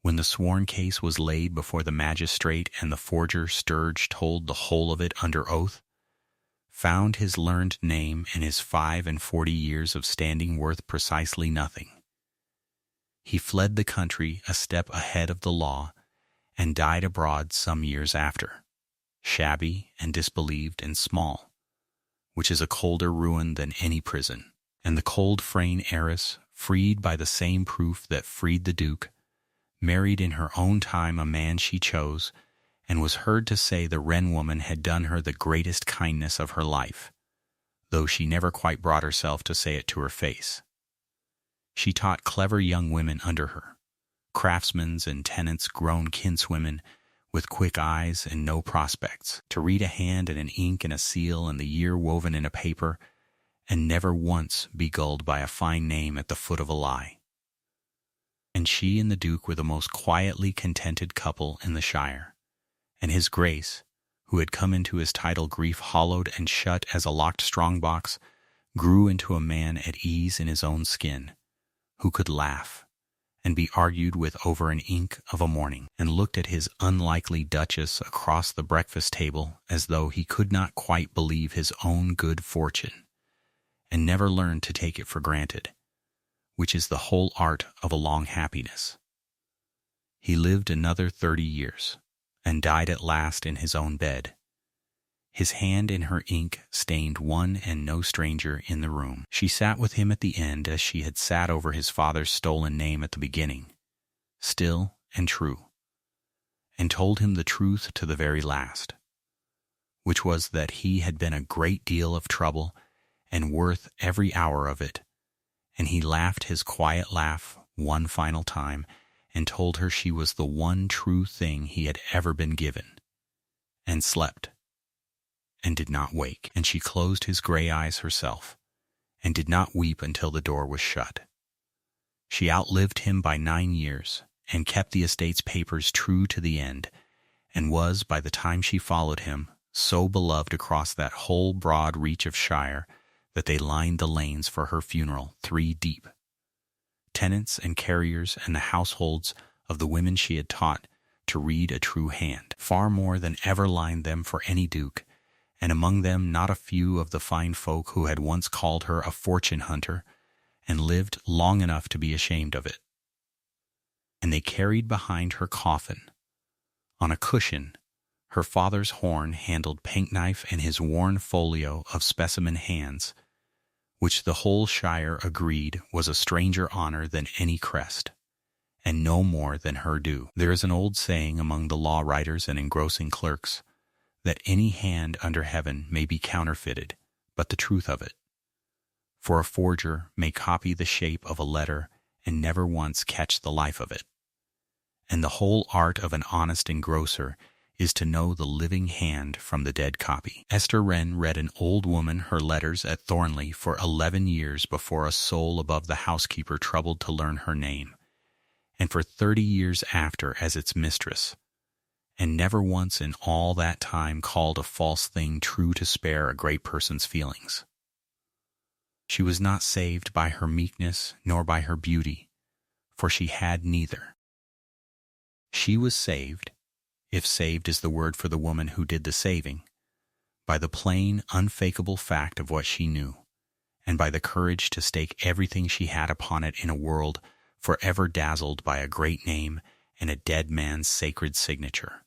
when the sworn case was laid before the magistrate and the forger Sturge told the whole of it under oath, found his learned name and his 45 years of standing worth precisely nothing. He fled the country a step ahead of the law and died abroad some years after, shabby and disbelieved and small, which is a colder ruin than any prison. And the cold Frayne heiress, freed by the same proof that freed the Duke, married in her own time a man she chose, and was heard to say the Wren woman had done her the greatest kindness of her life, though she never quite brought herself to say it to her face. She taught clever young women under her, craftsmen's and tenants grown kinswomen with quick eyes and no prospects, to read a hand and an ink and a seal and the year woven in a paper, and never once be gulled by a fine name at the foot of a lie. And she and the Duke were the most quietly contented couple in the shire, and his Grace, who had come into his title grief hollowed and shut as a locked strong-box, grew into a man at ease in his own skin, who could laugh and be argued with over an ink of a morning, and looked at his unlikely Duchess across the breakfast table as though he could not quite believe his own good fortune, and never learned to take it for granted, which is the whole art of a long happiness. He lived another 30 years, and died at last in his own bed, his hand in her ink stained one and no stranger in the room. She sat with him at the end as she had sat over his father's stolen name at the beginning, still and true, and told him the truth to the very last, which was that he had been a great deal of trouble and worth every hour of it, and he laughed his quiet laugh one final time and told her she was the one true thing he had ever been given, and slept, and did not wake. And she closed his gray eyes herself, and did not weep until the door was shut. She outlived him by 9 years, and kept the estate's papers true to the end, and was, by the time she followed him, so beloved across that whole broad reach of shire that they lined the lanes for her funeral 3 deep. Tenants and carriers and the households of the women she had taught to read a true hand, far more than ever lined them for any duke, and among them not a few of the fine folk who had once called her a fortune hunter and lived long enough to be ashamed of it. And they carried behind her coffin, on a cushion, her father's horn-handled penknife and his worn folio of specimen hands, which the whole shire agreed was a stranger honor than any crest, and no more than her due. There is an old saying among the law writers and engrossing clerks that any hand under heaven may be counterfeited, but the truth of it. For a forger may copy the shape of a letter and never once catch the life of it. And the whole art of an honest engrosser is to know the living hand from the dead copy. Esther Wren read an old woman her letters at Thornleigh for 11 years before a soul above the housekeeper troubled to learn her name, and for 30 years after as its mistress, and never once in all that time called a false thing true to spare a great person's feelings. She was not saved by her meekness nor by her beauty, for she had neither. She was saved, if saved is the word for the woman who did the saving, by the plain, unfakeable fact of what she knew, and by the courage to stake everything she had upon it in a world forever dazzled by a great name and a dead man's sacred signature.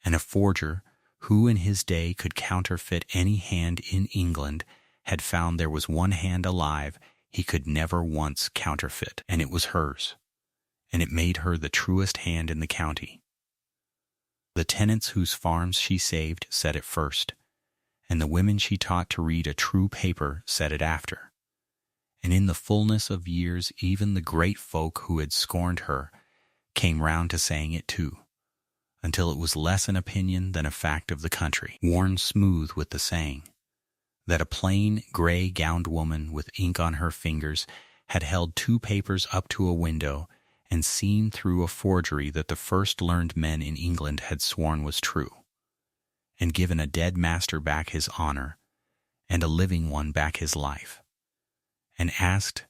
And a forger who in his day could counterfeit any hand in England had found there was one hand alive he could never once counterfeit, and it was hers, and it made her the truest hand in the county. The tenants whose farms she saved said it first, and the women she taught to read a true paper said it after. And in the fullness of years even the great folk who had scorned her came round to saying it too, until it was less an opinion than a fact of the country, worn smooth with the saying, that a plain, gray-gowned woman with ink on her fingers had held 2 papers up to a window and seen through a forgery that the first learned men in England had sworn was true, and given a dead master back his honor, and a living one back his life, and asked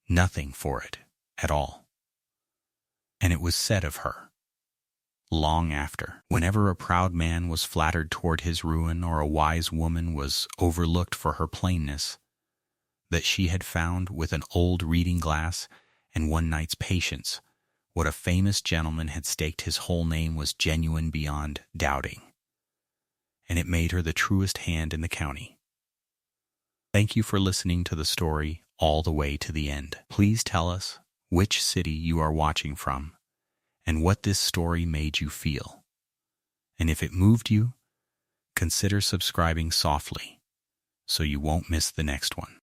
nothing for it at all. And it was said of her, long after, whenever a proud man was flattered toward his ruin or a wise woman was overlooked for her plainness, that she had found with an old reading-glass and one night's patience what a famous gentleman had staked his whole name was genuine beyond doubting, and it made her the truest hand in the county. Thank you for listening to the story all the way to the end. Please tell us which city you are watching from and what this story made you feel. And if it moved you, consider subscribing softly so you won't miss the next one.